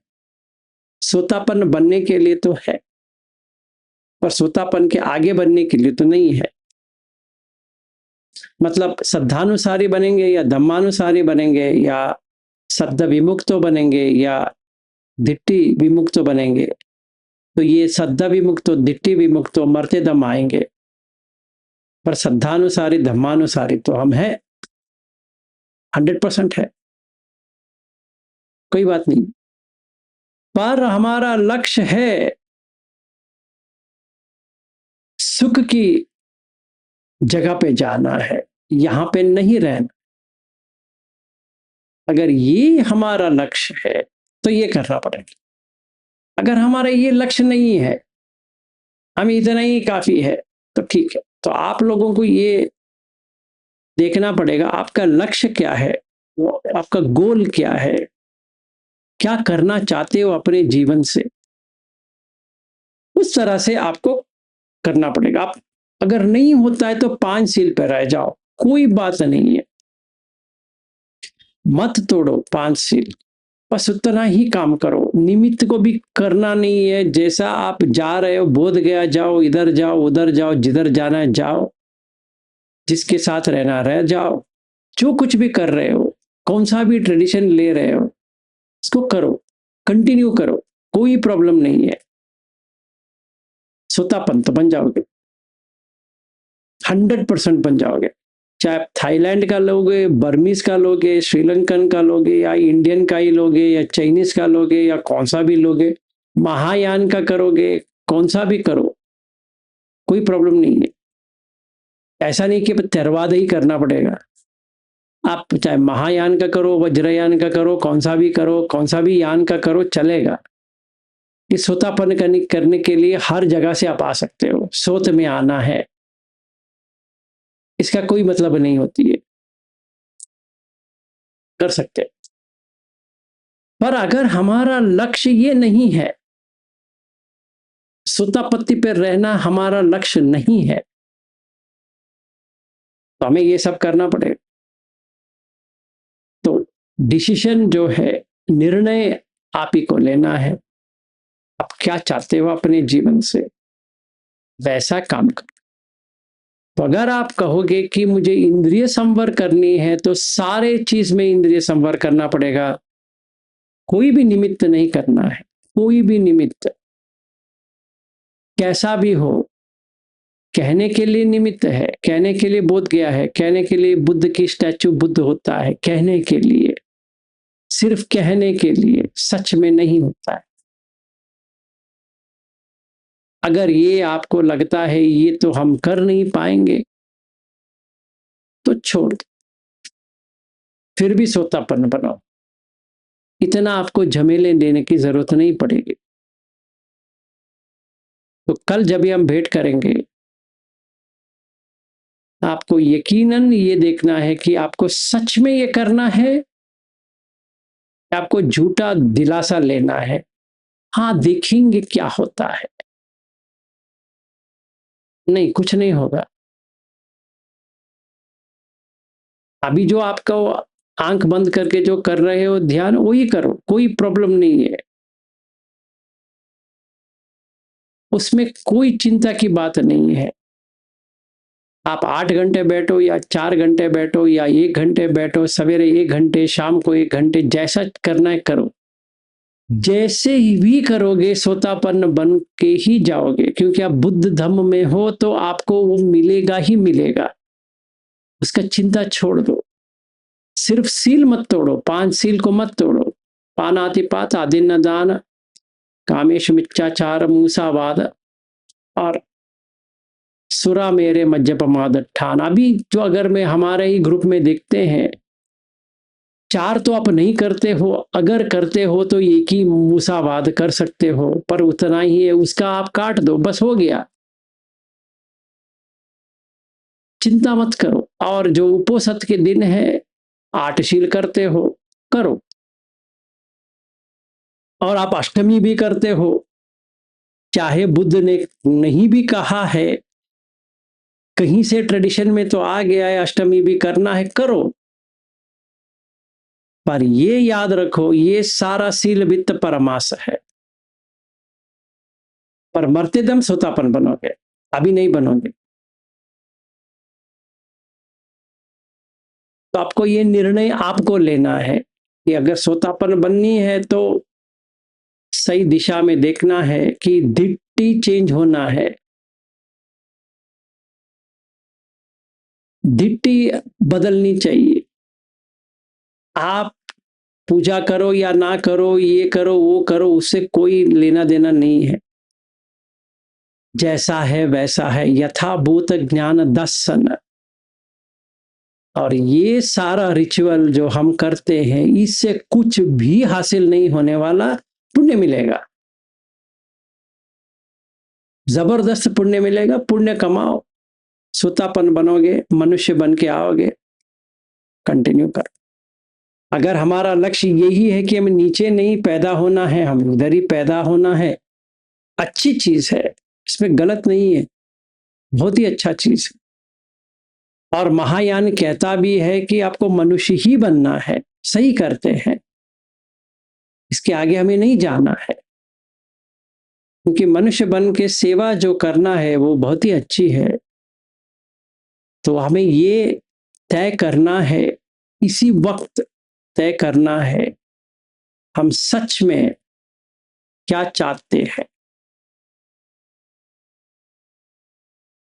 सोतापन बनने के लिए तो है, पर सोतापन के आगे बनने के लिए तो नहीं है। मतलब श्रद्धानुसारी बनेंगे या धम्मानुसारी बनेंगे या सद्ध विमुक्तो बनेंगे या दिट्टी विमुक्तो बनेंगे, तो ये सद्ध विमुक्तो दिट्टी विमुक्तो मरते दम आएंगे, पर श्रद्धानुसारी धम्मानुसारी तो हम है, 100% है, कोई बात नहीं। पर हमारा लक्ष्य है सुख की जगह पे जाना है, यहां पे नहीं रहना। अगर ये हमारा लक्ष्य है तो ये करना पड़ेगा। अगर हमारा ये लक्ष्य नहीं है, हमें इतना ही काफी है, तो ठीक है। तो आप लोगों को ये देखना पड़ेगा आपका लक्ष्य क्या है, वो आपका गोल क्या है, क्या करना चाहते हो अपने जीवन से, उस तरह से आपको करना पड़ेगा। आप अगर नहीं होता है तो 5 सील पर रह जाओ, कोई बात नहीं है, मत तोड़ो 5 सील, बस उतना ही काम करो। निमित्त को भी करना नहीं है, जैसा आप जा रहे हो, बोध गया जाओ, इधर जाओ उधर जाओ, जिधर जाना है जाओ, जिसके साथ रहना रह जाओ, जो कुछ भी कर रहे हो, कौन सा भी ट्रेडिशन ले रहे हो, इसको करो, कंटिन्यू करो, कोई प्रॉब्लम नहीं है। सोतापंत बन जाओगे, 100% बन जाओगे। चाहे आप थाईलैंड का लोगे, बर्मीज का लोगे, श्रीलंकन का लोगे, या इंडियन का ही लोगे, या चाइनीज का लोगे, या कौन सा भी लोगे, महायान का करोगे, कौन सा भी करो, कोई प्रॉब्लम नहीं है। ऐसा नहीं कि थेरवाद ही करना पड़ेगा। आप चाहे महायान का करो, वज्रयान का करो, कौन सा भी करो, कौन सा भी यान का करो, चलेगा। इस सोतापन करने के लिए हर जगह से आप आ सकते हो। सोत में आना है, इसका कोई मतलब नहीं होती है, कर सकते। पर अगर हमारा लक्ष्य ये नहीं है, सुतापत्ति पर रहना हमारा लक्ष्य नहीं है, तो हमें ये सब करना पड़ेगा। तो डिसीजन जो है, निर्णय आप ही को लेना है। आप क्या चाहते हो अपने जीवन से, वैसा काम करो। तो अगर आप कहोगे कि मुझे इंद्रिय संवर करनी है, तो सारे चीज में इंद्रिय संवर करना पड़ेगा, कोई भी निमित्त नहीं करना है। कोई भी निमित्त कैसा भी हो, कहने के लिए निमित्त है, कहने के लिए बोध गया है, कहने के लिए बुद्ध की स्टैचू बुद्ध होता है, कहने के लिए, सिर्फ कहने के लिए, सच में नहीं होता है। अगर ये आपको लगता है ये तो हम कर नहीं पाएंगे, तो छोड़ दो, फिर भी सोतापन बनाओ। इतना आपको झमेले लेने की जरूरत नहीं पड़ेगी। तो कल जब हम भेंट करेंगे, आपको यकीनन ये देखना है कि आपको सच में ये करना है, आपको झूठा दिलासा लेना है। हाँ, देखेंगे क्या होता है। नहीं, कुछ नहीं होगा। अभी जो आपको आंख बंद करके जो कर रहे हो ध्यान, वही करो, कोई प्रॉब्लम नहीं है, उसमें कोई चिंता की बात नहीं है। आप 8 घंटे बैठो या 4 घंटे बैठो या 1 घंटे बैठो, सवेरे 1 घंटे, शाम को 1 घंटे, जैसा करना है करो। जैसे ही भी करोगे सोतापन्न बन के ही जाओगे, क्योंकि आप बुद्ध धम्म में हो, तो आपको वो मिलेगा ही मिलेगा। उसका चिंता छोड़ दो। सिर्फ सील मत तोड़ो, 5 सील को मत तोड़ो। पानातिपात, आदिन्न दान, कामेश मिथ्याचार, मूसावाद और सुरा मेरे मज्जपमाद ठान। अभी जो अगर मैं हमारे ही ग्रुप में देखते हैं, 4 तो आप नहीं करते हो, अगर करते हो तो एक ही मूसावाद कर सकते हो, पर उतना ही है, उसका आप काट दो, बस हो गया। चिंता मत करो। और जो उपोषद के दिन है, 8 शील करते हो, करो। और आप अष्टमी भी करते हो, चाहे बुद्ध ने नहीं भी कहा है, कहीं से ट्रेडिशन में तो आ गया है अष्टमी भी करना है, करो। पर ये याद रखो, ये सारा सील वित्त परमास है। पर मरते दम सोतापन बनोगे, अभी नहीं बनोगे। तो आपको ये निर्णय आपको लेना है कि अगर सोतापन बननी है तो सही दिशा में देखना है कि दृष्टि चेंज होना है। दृष्टि बदलनी चाहिए। आप पूजा करो या ना करो, ये करो वो करो, उससे कोई लेना देना नहीं है। जैसा है वैसा है, यथाभूत ज्ञान दर्शन। और ये सारा रिचुअल जो हम करते हैं, इससे कुछ भी हासिल नहीं होने वाला, पुण्य मिलेगा, जबरदस्त पुण्य मिलेगा। पुण्य कमाओ, सुतापन बनोगे, मनुष्य बन के आओगे, कंटिन्यू कर। अगर हमारा लक्ष्य यही है कि हमें नीचे नहीं पैदा होना है, हम उधर ही पैदा होना है, अच्छी चीज है, इसमें गलत नहीं है, बहुत ही अच्छा चीज है। और महायान कहता भी है कि आपको मनुष्य ही बनना है, सही करते हैं, इसके आगे हमें नहीं जाना है, क्योंकि मनुष्य बन के सेवा जो करना है वो बहुत ही अच्छी है। तो हमें ये तय करना है, इसी वक्त तय करना है, हम सच में क्या चाहते हैं,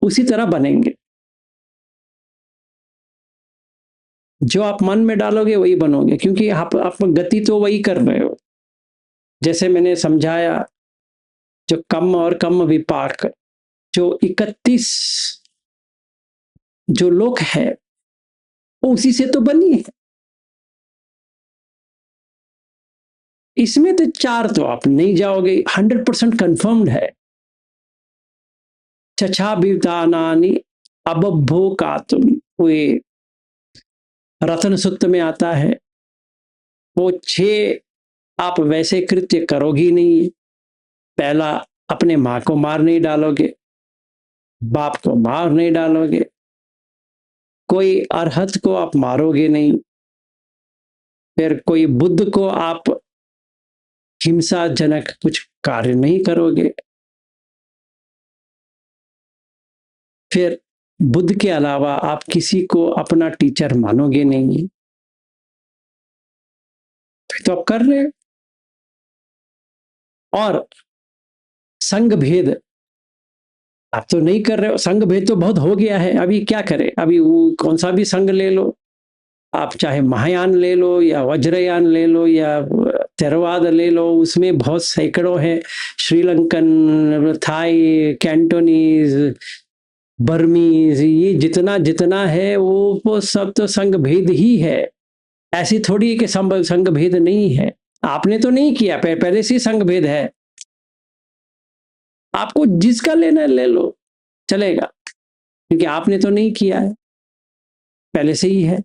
उसी तरह बनेंगे। जो आप मन में डालोगे वही बनोगे, क्योंकि आप गति तो वही कर रहे हो। जैसे मैंने समझाया, जो कम और कम विपाक, जो 31 जो लोक है वो उसी से तो बनी है। इसमें तो 4 तो आप नहीं जाओगे, 100% कंफर्म्ड है। चछा विदानानी अबभो का तुम, वे रतन सूत्र में आता है, वो 6 आप वैसे कृत्य करोगी नहीं। पहला, अपने माँ को मार नहीं डालोगे, बाप को मार नहीं डालोगे, कोई अरहत को आप मारोगे नहीं, फिर कोई बुद्ध को आप हिंसाजनक कुछ कार्य नहीं करोगे, फिर बुद्ध के अलावा आप किसी को अपना टीचर मानोगे नहीं। तो आप कर रहे हो। और संघ भेद आप तो नहीं कर रहे हो, संघ भेद तो बहुत हो गया है, अभी क्या करें, अभी वो कौन सा भी संघ ले लो आप, चाहे महायान ले लो या वज्रयान ले लो या थेरवाद ले लो, उसमें बहुत सैकड़ों हैं, श्रीलंकन, थाई, कैंटोनीज, बर्मीज, ये जितना जितना है वो सब तो संघ भेद ही है। ऐसी थोड़ी है कि संघ भेद नहीं है, आपने तो नहीं किया, पहले से संघ भेद है। आपको जिसका लेना है ले लो, चलेगा, क्योंकि आपने तो नहीं किया है, पहले से ही है।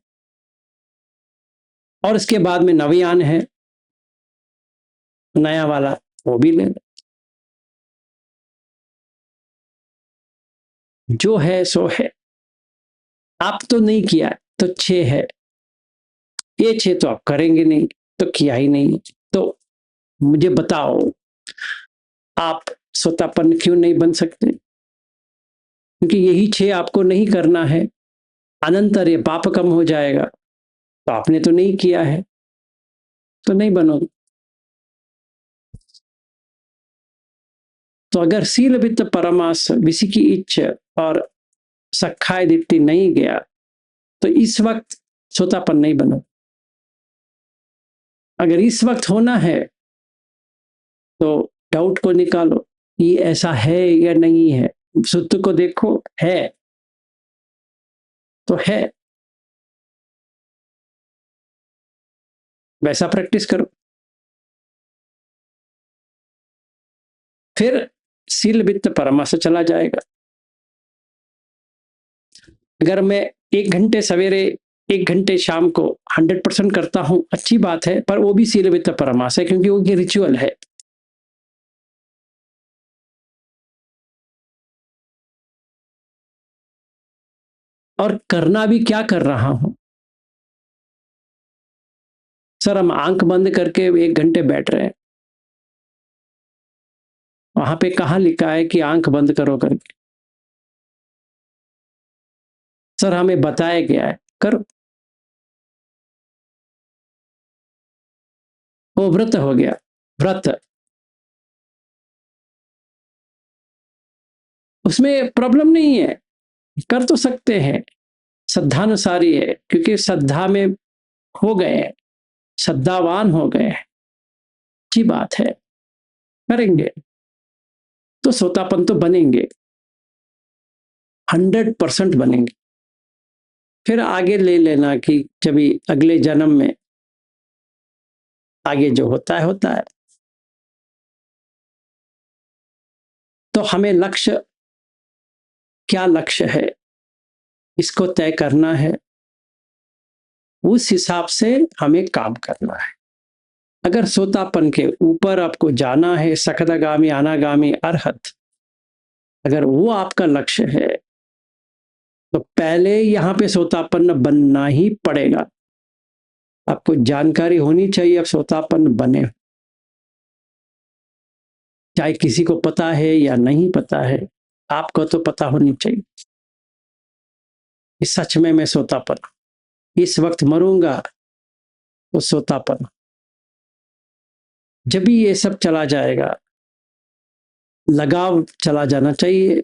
और इसके बाद में नवयान है, नया वाला, वो भी ले लो। जो है सो है, आप तो नहीं किया तो 6 है, ये 6 तो आप करेंगे नहीं, तो किया ही नहीं। तो मुझे बताओ, आप स्वतापन्न क्यों नहीं बन सकते? क्योंकि यही 6 आपको नहीं करना है, अनंतर ये पाप कम हो जाएगा, तो आपने तो नहीं किया है, तो नहीं बनोगे। तो अगर सील वित्त परमास विषि की इच्छा और सखाय दीप्ति नहीं गया, तो इस वक्त सोतापन नहीं बनो। अगर इस वक्त होना है तो डाउट को निकालो, ये ऐसा है या नहीं है, सत्य को देखो, है तो है, वैसा प्रैक्टिस करो। फिर सील वित्त परमास चला जाएगा। अगर मैं 1 घंटे सवेरे 1 घंटे शाम को 100% करता हूं, अच्छी बात है, पर वो भी सील वित्त परमास है, क्योंकि वो रिचुअल है। और करना भी क्या कर रहा हूं सर, हम आंख बंद करके 1 घंटे बैठ रहे हैं, वहां पे कहां लिखा है कि आंख बंद करो करके? सर हमें बताया गया है, करो। वो व्रत हो गया, व्रत। उसमें प्रॉब्लम नहीं है, कर तो सकते हैं, श्रद्धानुसारी है, क्योंकि श्रद्धा में हो गए हैं, श्रद्धावान हो गए हैं, अच्छी बात है, करेंगे तो सोतापन तो बनेंगे, 100% बनेंगे। फिर आगे ले लेना कि जब अगले जन्म में आगे जो होता है होता है। तो हमें लक्ष्य, क्या लक्ष्य है, इसको तय करना है, उस हिसाब से हमें काम करना है। अगर सोतापन के ऊपर आपको जाना है, सकदागामी, अनागामी, अरहत, अगर वो आपका लक्ष्य है तो पहले यहां पे सोतापन्न बनना ही पड़ेगा। आपको जानकारी होनी चाहिए अब सोतापन्न बने, चाहे किसी को पता है या नहीं पता है, आपको तो पता होनी चाहिए कि सच में मैं सोतापन्न, इस वक्त मरूंगा तो सोतापन्न। जब भी ये सब चला जाएगा, लगाव चला जाना चाहिए,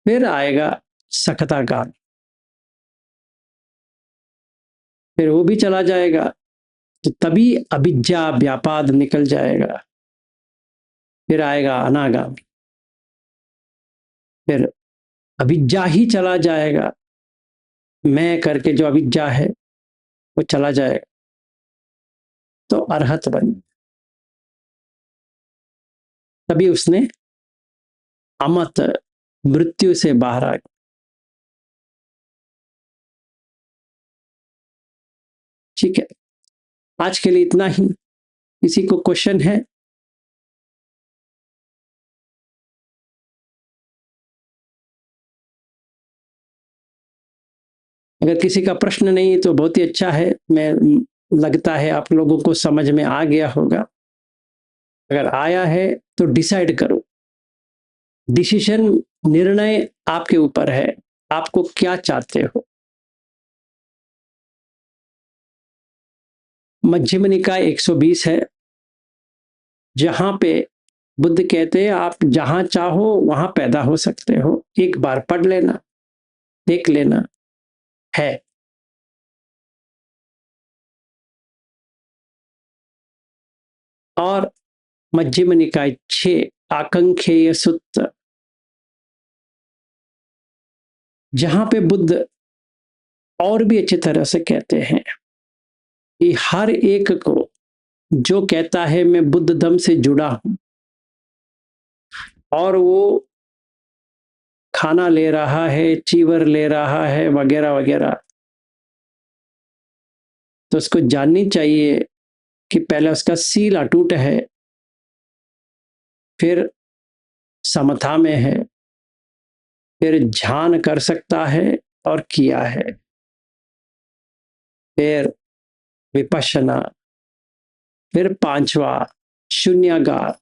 फिर आएगा सकतागामी, फिर वो भी चला जाएगा, तो तभी अविद्या व्यापाद निकल जाएगा, फिर आएगा अनागामी, फिर अविद्या ही चला जाएगा, मैं करके जो अविद्या है वो चला जाएगा, तो अरहत बन, तभी उसने अमत, मृत्यु से बाहर आ गया। ठीक है, आज के लिए इतना ही। किसी को क्वेश्चन है? अगर किसी का प्रश्न नहीं तो बहुत ही अच्छा है, मैं लगता है आप लोगों को समझ में आ गया होगा। अगर आया है तो डिसाइड करो, डिसीजन, निर्णय आपके ऊपर है, आपको क्या चाहते हो। मध्यम निकाय 120 है, जहां पे बुद्ध कहते हैं आप जहां चाहो वहां पैदा हो सकते हो, एक बार पढ़ लेना, देख लेना है। और मध्यम निकाय 6 आकांक्षेय सूत्र, जहां पे बुद्ध और भी अच्छी तरह से कहते हैं कि हर एक को जो कहता है मैं बुद्ध धम से जुड़ा हूं, और वो खाना ले रहा है, चीवर ले रहा है, वगैरह वगैरह, तो उसको जाननी चाहिए कि पहले उसका सील अटूट है, फिर समथा में है, फिर ध्यान कर सकता है और किया है, फिर विपश्यना, फिर 5वां शून्यागार।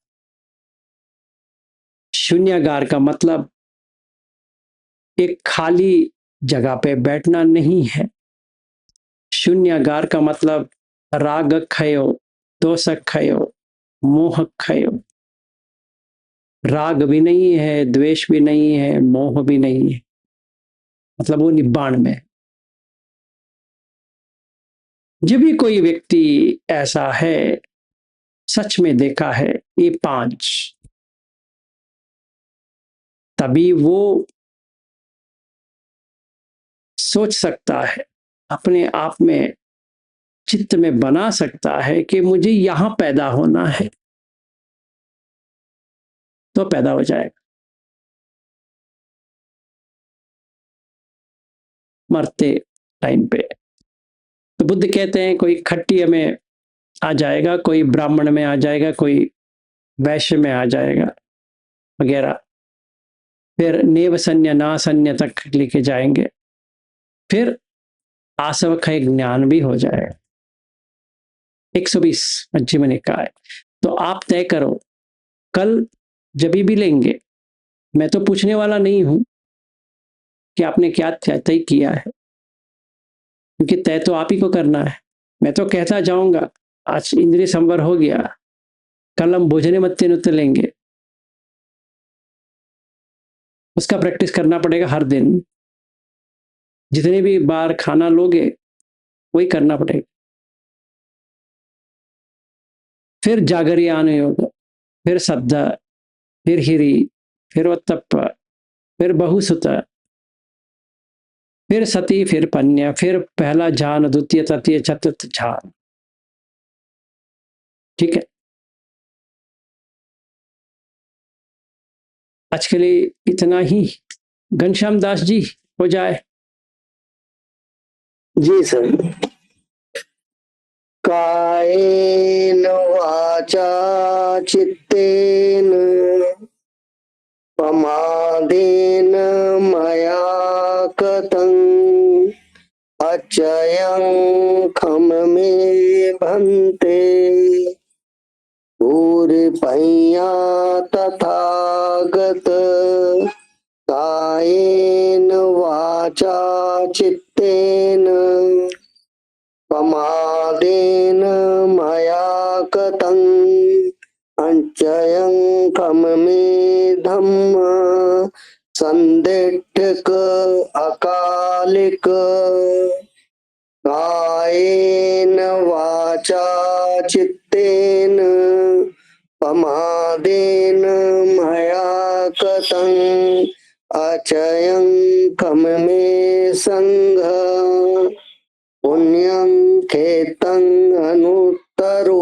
शून्यागार का मतलब एक खाली जगह पे बैठना नहीं है। शून्यागार का मतलब राग क्षयो, दोष क्षयो, मोह क्षयो, राग भी नहीं है, द्वेष भी नहीं है, मोह भी नहीं है, मतलब वो निब्बाण में। जब भी कोई व्यक्ति ऐसा है, सच में देखा है ये 5, तभी वो सोच सकता है, अपने आप में चित्त में बना सकता है कि मुझे यहां पैदा होना है, तो पैदा हो जाएगा। मरते टाइम पे तो बुद्ध कहते हैं कोई खट्टी में आ जाएगा, कोई ब्राह्मण में आ जाएगा, कोई वैश्य में आ जाएगा, वगैरह, फिर नेव संन्या ना संन्या तक लेके जाएंगे, फिर आसवक्षय ज्ञान भी हो जाएगा। 120 मध्यम निकाय। तो आप तय करो, कल जब भी लेंगे, मैं तो पूछने वाला नहीं हूं कि आपने क्या तय किया है, क्योंकि तय तो आप ही को करना है। मैं तो कहता जाऊंगा, आज इंद्रिय संवर हो गया, कल हम भोजने मत्ते नुत्ते लेंगे। उसका प्रैक्टिस करना पड़ेगा हर दिन। जितने भी बार खाना लोगे वही करना पड़ेगा। फिर जागरियान योग, फिर सद्धा, फिर हिरी, फिर वत्तप्प, फिर बहुसुत, फिर सती, फिर पन्या, फिर पहला झान, द्वितीय, तृतीय, चतुर्थ झान। ठीक है, आज के लिए इतना ही। घनश्याम दास जी हो जाए। जी सर। कायेन वाचा चित्तेन प्रमादेन मया कृतं अचयं खममे भन्ते पूर्पय्या तथागत कायेन वाचा चित्तेन प्रमादेन मया कृतं अचयं खममे धम्म संदिग्धक अकालिक कायेन वाचा चित्तेन प्रमादेन मया कृतं अचयं खममे संघ पुण्यं खेतं अनुत्तरो